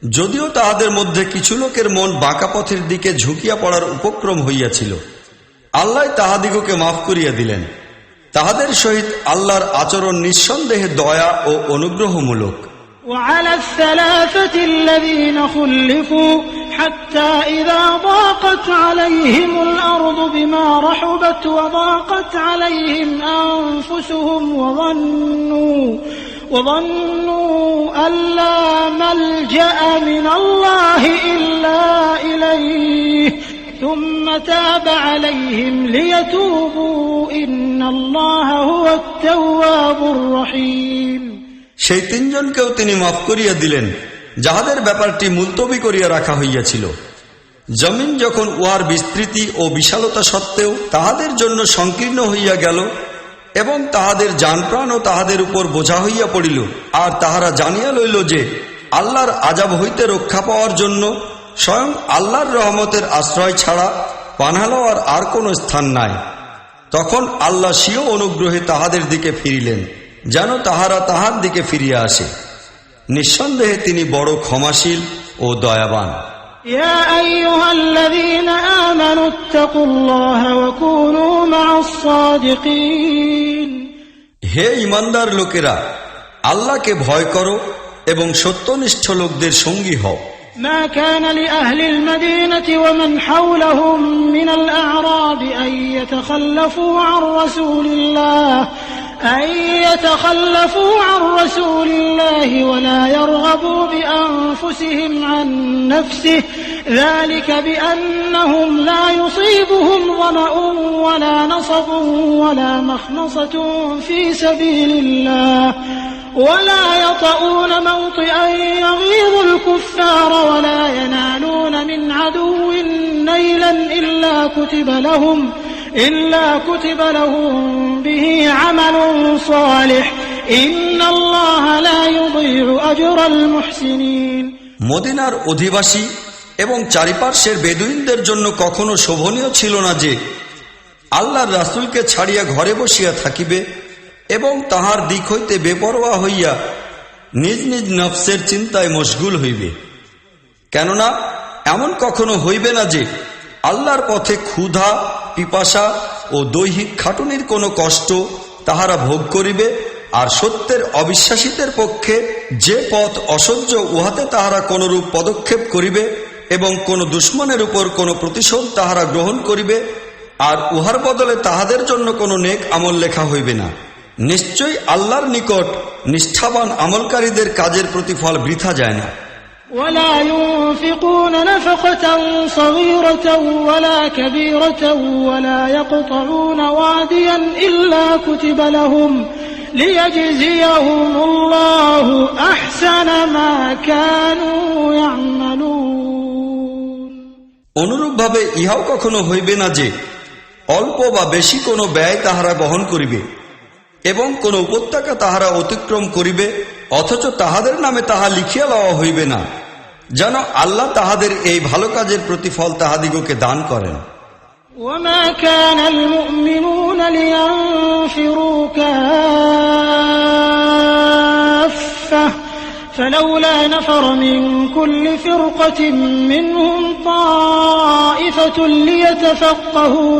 যদিও তাহাদের মধ্যে কিছু লোকের মন বাঁকা পথের দিকে ঝুঁকিয়া পড়ার উপক্রম হইয়াছিল। আল্লাহ তাহাদিগকে মাফ করিয়া দিলেন। তাহাদের সহিত আল্লাহর আচরণ নিঃসন্দেহে দয়া ও অনুগ্রহমূলক। وعلى الثلاثة الذين خلفوا حتى إذا ضاقت عليهم الأرض بما رحبت وضاقت عليهم أنفسهم وظنوا أن لا ملجأ من الله إلا إليه ثم تاب عليهم ليتوبوا إن الله هو التواب الرحيم। সেই তিনজনকেও তিনি মাফ করিয়া দিলেন যাহাদের ব্যাপারটি মুলতবি করিয়া রাখা হইয়াছিল। জমিন যখন উহার বিস্তৃতি ও বিশালতা সত্ত্বেও তাহাদের জন্য সংকীর্ণ হইয়া গেল এবং তাহাদের জানপ্রাণও তাহাদের উপর বোঝা হইয়া পড়িল, আর তাহারা জানিয়া লইল যে আল্লাহর আযাব হইতে রক্ষা পাওয়ার জন্য স্বয়ং আল্লাহর রহমতের আশ্রয় ছাড়া পানাহ লওয়ার আর কোন স্থান নাই, তখন আল্লাহ স্বীয় অনুগ্রহে তাহাদের দিকে ফিরিলেন যেন তাহারা তাহার দিকে ফিরিয়া আসে। নিঃসন্দেহে তিনি বড় ক্ষমাশীল ও দয়াবান। ইয়া আইয়ুহাল্লাযীনা আমানু ইত্তাকুল্লাহা ওয়া কুনু মা'আস সাদিকিন। হে ঈমানদার লোকেরা, আল্লাহকে ভয় করো এবং সত্যনিষ্ঠ লোকদের সঙ্গী হও। ما كان لأهل المدينة ومن حولهم من الأعراب أن يتخلفوا عن رسول الله ولا يرغبوا بأنفسهم عن نفسه ذلك بأنهم لا يصيبهم ظمأ ولا نصب ولا مخمصة في سبيل الله ولا يطؤون موطئا يغيظ الكفار ولا ينالون من عدو نيلا إلا كتب لهم به عمل صالح إن الله لا يضيع أجر المحسنين। মদিনার অধিবাসী এবং চারিপার্শ্বের বেদুইনদের জন্য কখনো শোভনীয় ছিল না যে আল্লাহর রাসূলকে ছাড়িয়া ঘরে বসিয়া থাকিবে এবং তাহার দিক হইতে বেপরোয়া হইয়া নিজ নিজ নফসের চিন্তায় মশগুল হইবে। কেননা এমন কখনো হইবে না যে আল্লাহর পথে ক্ষুধা, পিপাসা ও দৈহিক খাটুনির কোনো কষ্ট তাহারা ভোগ করিবে, আর সত্যের অবিশ্বাসীদের পক্ষে যে পথ অসহ্য উহাতে তাহারা কোনরূপ পদক্ষেপ করিবে এবং কোন দুশমনের উপর কোনো প্রতিশোধ তাহারা গ্রহণ করিবে, আর উহার বদলে তাহাদের জন্য কোনো নেক আমল লেখা হইবে না। নিশ্চয়ই আল্লাহর নিকট নিষ্ঠাবান আমলকারীদের কাজের প্রতিফল বৃথা যায় না। ولا ينفقون نفقة صغيرة ولا كبيرة ولا يقطعون واديا إلا كتب لهم ليجزيهم الله أحسن ما كانوا يعملون। অনুরূপভাবে ইহাও কখনো হইবে না যে অল্প বা বেশি কোনো ব্যয় তাহারা বহন করিবে এবং কোন উপত্যকা তাহারা অতিক্রম করিবে, অথচ তাহাদের নামে তাহা লিখিয়া লওয়া হইবে না, যেন আল্লাহ তাহাদের এই ভালো কাজের প্রতিফল তাহাদিগকে দান করেন। وما كان المؤمنون لينفروا كافة فلولا نفر من كل فرقة منهم طائفة ليتفقهوا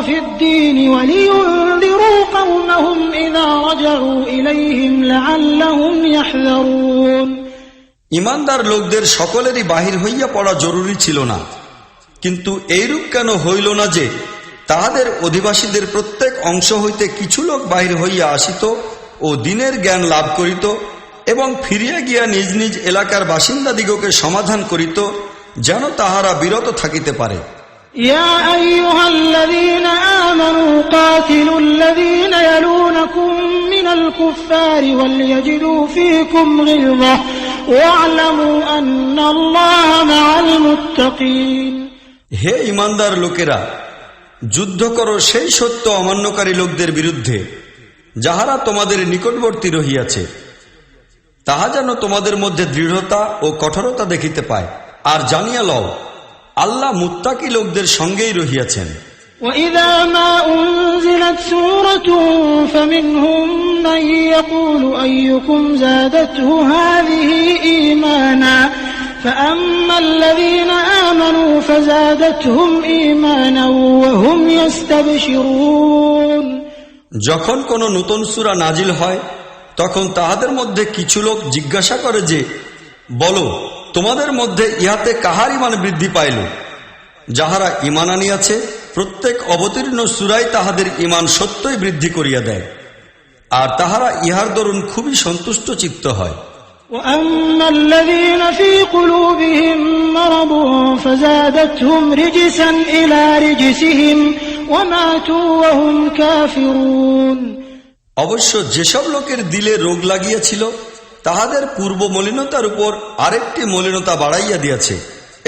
في الدين ولينذروا قومهم إذا رجعوا إليهم لعلهم يحذرون। ইমানদার লোকদের সকলেরই বাহির হইয়া পড়া জরুরি ছিল না, কিন্তু এইরূপ কেন হইল না যে তাহাদের অধিবাসীদের প্রত্যেক অংশ হইতে কিছু লোক বাহির হইয়া আসিত ও দিনের জ্ঞান লাভ করিত এবং ফিরিয়া গিয়া নিজ নিজ এলাকার বাসিন্দাদিগকে সমাধান করিত, যেন তাহারা বিরত থাকিতে পারে। يا أيها الذين آمنوا قاتلوا الذين يلونكم من الكفار وليجدوا فيكم غلظة واعلموا أن الله مع المتقين। হে ইমানদার লোকেরা, যুদ্ধ করো সেই সত্য অমান্যকারী লোকদের বিরুদ্ধে যাহারা তোমাদের নিকটবর্তী রহিয়াছে, তাহা যেন তোমাদের মধ্যে দৃঢ়তা ও কঠোরতা দেখিতে পায়, আর জানিয়া লও আল্লাহ মুত্তাকি লোকদের সঙ্গেই রহিয়াছেন। وَإِذَا مَا أُنْزِلَتْ سُورَةٌ فَمِنْهُمْ مَنْ يَقُولُ أَيُّكُمْ زَادَتْهُ هَذِهِ إِيمَانًا فَأَمَّا الَّذِينَ آمَنُوا فَزَادَتْهُمْ إِيمَانًا وَهُمْ يَسْتَبْشِرُونَ। যখন কোন নতুন সূরা নাজিল হয় তখন তাহাদের মধ্যে কিছু লোক জিজ্ঞাসা করে যে, বলো তোমাদের মধ্যে ইহাতে কাহার ঈমান বৃদ্ধি পাইল? যাহারা ঈমান আনিয়াছে প্রত্যেক অবতীর্ণ সূরায় তাহাদের ঈমান সত্যই বৃদ্ধি করিয়া দেয়, আর তাহারা ইহার দরুন খুবই সন্তুষ্ট চিত্ত হয়। وَأَمَّا الَّذِينَ فِي قُلُوبِهِم مَّرَضٌ فَزَادَتْهُمْ رِجْسًا إِلَى رِجْسِهِمْ وَمَاتُوا وَهُمْ كَافِرُونَ। অবশ্য যেসব লোকের দিলে রোগ লাগিয়াছিল তাহাদের পূর্ব মলিনতার উপর আরেকটি মলিনতা বাড়াইয়া দিয়াছে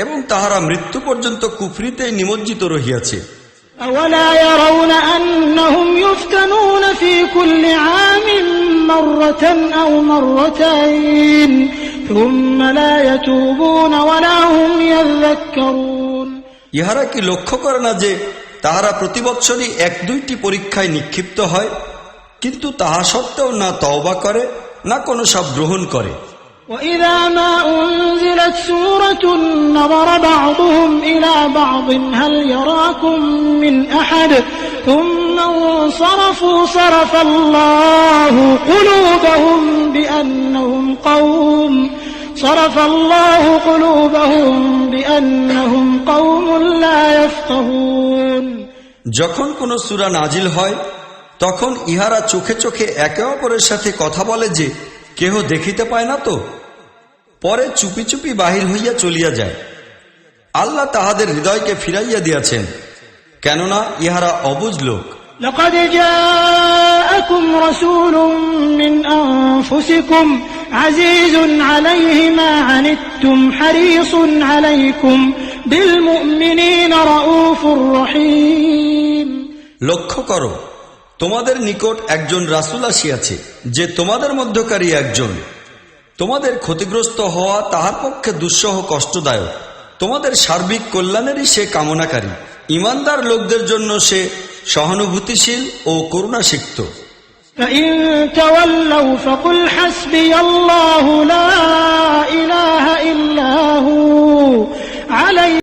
এবং তাহারা মৃত্যু পর্যন্ত কুফরিতেই নিমজ্জিত রহিয়াছে। أَوَلَا يَرَوْنَ أَنَّهُمْ يُفْتَنُونَ فِي كُلِّ عَامٍ مَّرَّةً أَوْ مَرَّتَيْنِ ثُمَّ لَا يَتُوبُونَ وَلَا هُمْ يَذَّكَّرُونَ। ইহারা কি লক্ষ্য করে না যে তাহারা প্রতি বৎসরই 1-2টি পরীক্ষায় নিক্ষিপ্ত হয়, কিন্তু তাহা সত্ত্বেও না তওবা করে না কোনো সব গ্রহণ করে। وَإِذَا مَا أُنْزِلَتْ سُورَةٌ نَظَرَ بَعْضُهُمْ إِلَى بَعْضٍ هَلْ يَرَاكُمْ مِنْ أَحَدٍ ثُمَّ انصَرَفُوا صَرَفَ اللَّهُ قُلُوبَهُم بِأَنَّهُمْ قَوْمٌ لَّا يَفْقَهُونَ। যখন কোন সূরা নাজিল হয় তখন ইহারা চোখে চোখে একে অপরের সাথে কথা বলে যে, কেহ দেখিতে পায় না তো? পরে চুপি চুপি বাহির হইয়া চলিয়া যায়। আল্লাহ তাহাদের হৃদয়কে ফিরাইয়া দিয়াছেন, কেননা ইহারা অবুঝ লোক। لقد جاءكم رسول من أنفسكم عزيز عليه ما عنتم حريص عليكم بالمؤمنين رؤوف رحيم। লক্ষ্য করো, তোমাদের নিকট একজন রাসূল আসিয়াছে যে তোমাদের মধ্যকারী একজন। তোমাদের ক্ষতিগ্রস্ত হওয়া তাহার পক্ষে দুঃসহ কষ্টদায়ক, তোমাদের সার্বিক কল্যাণেরই সে কামনাকারী। ঈমানদার লোকদের জন্য সে সহানুভূতিশীল ও করুণাসিক্ত। فإن تولوا فقل حسبي الله لا إله إلا هو عليه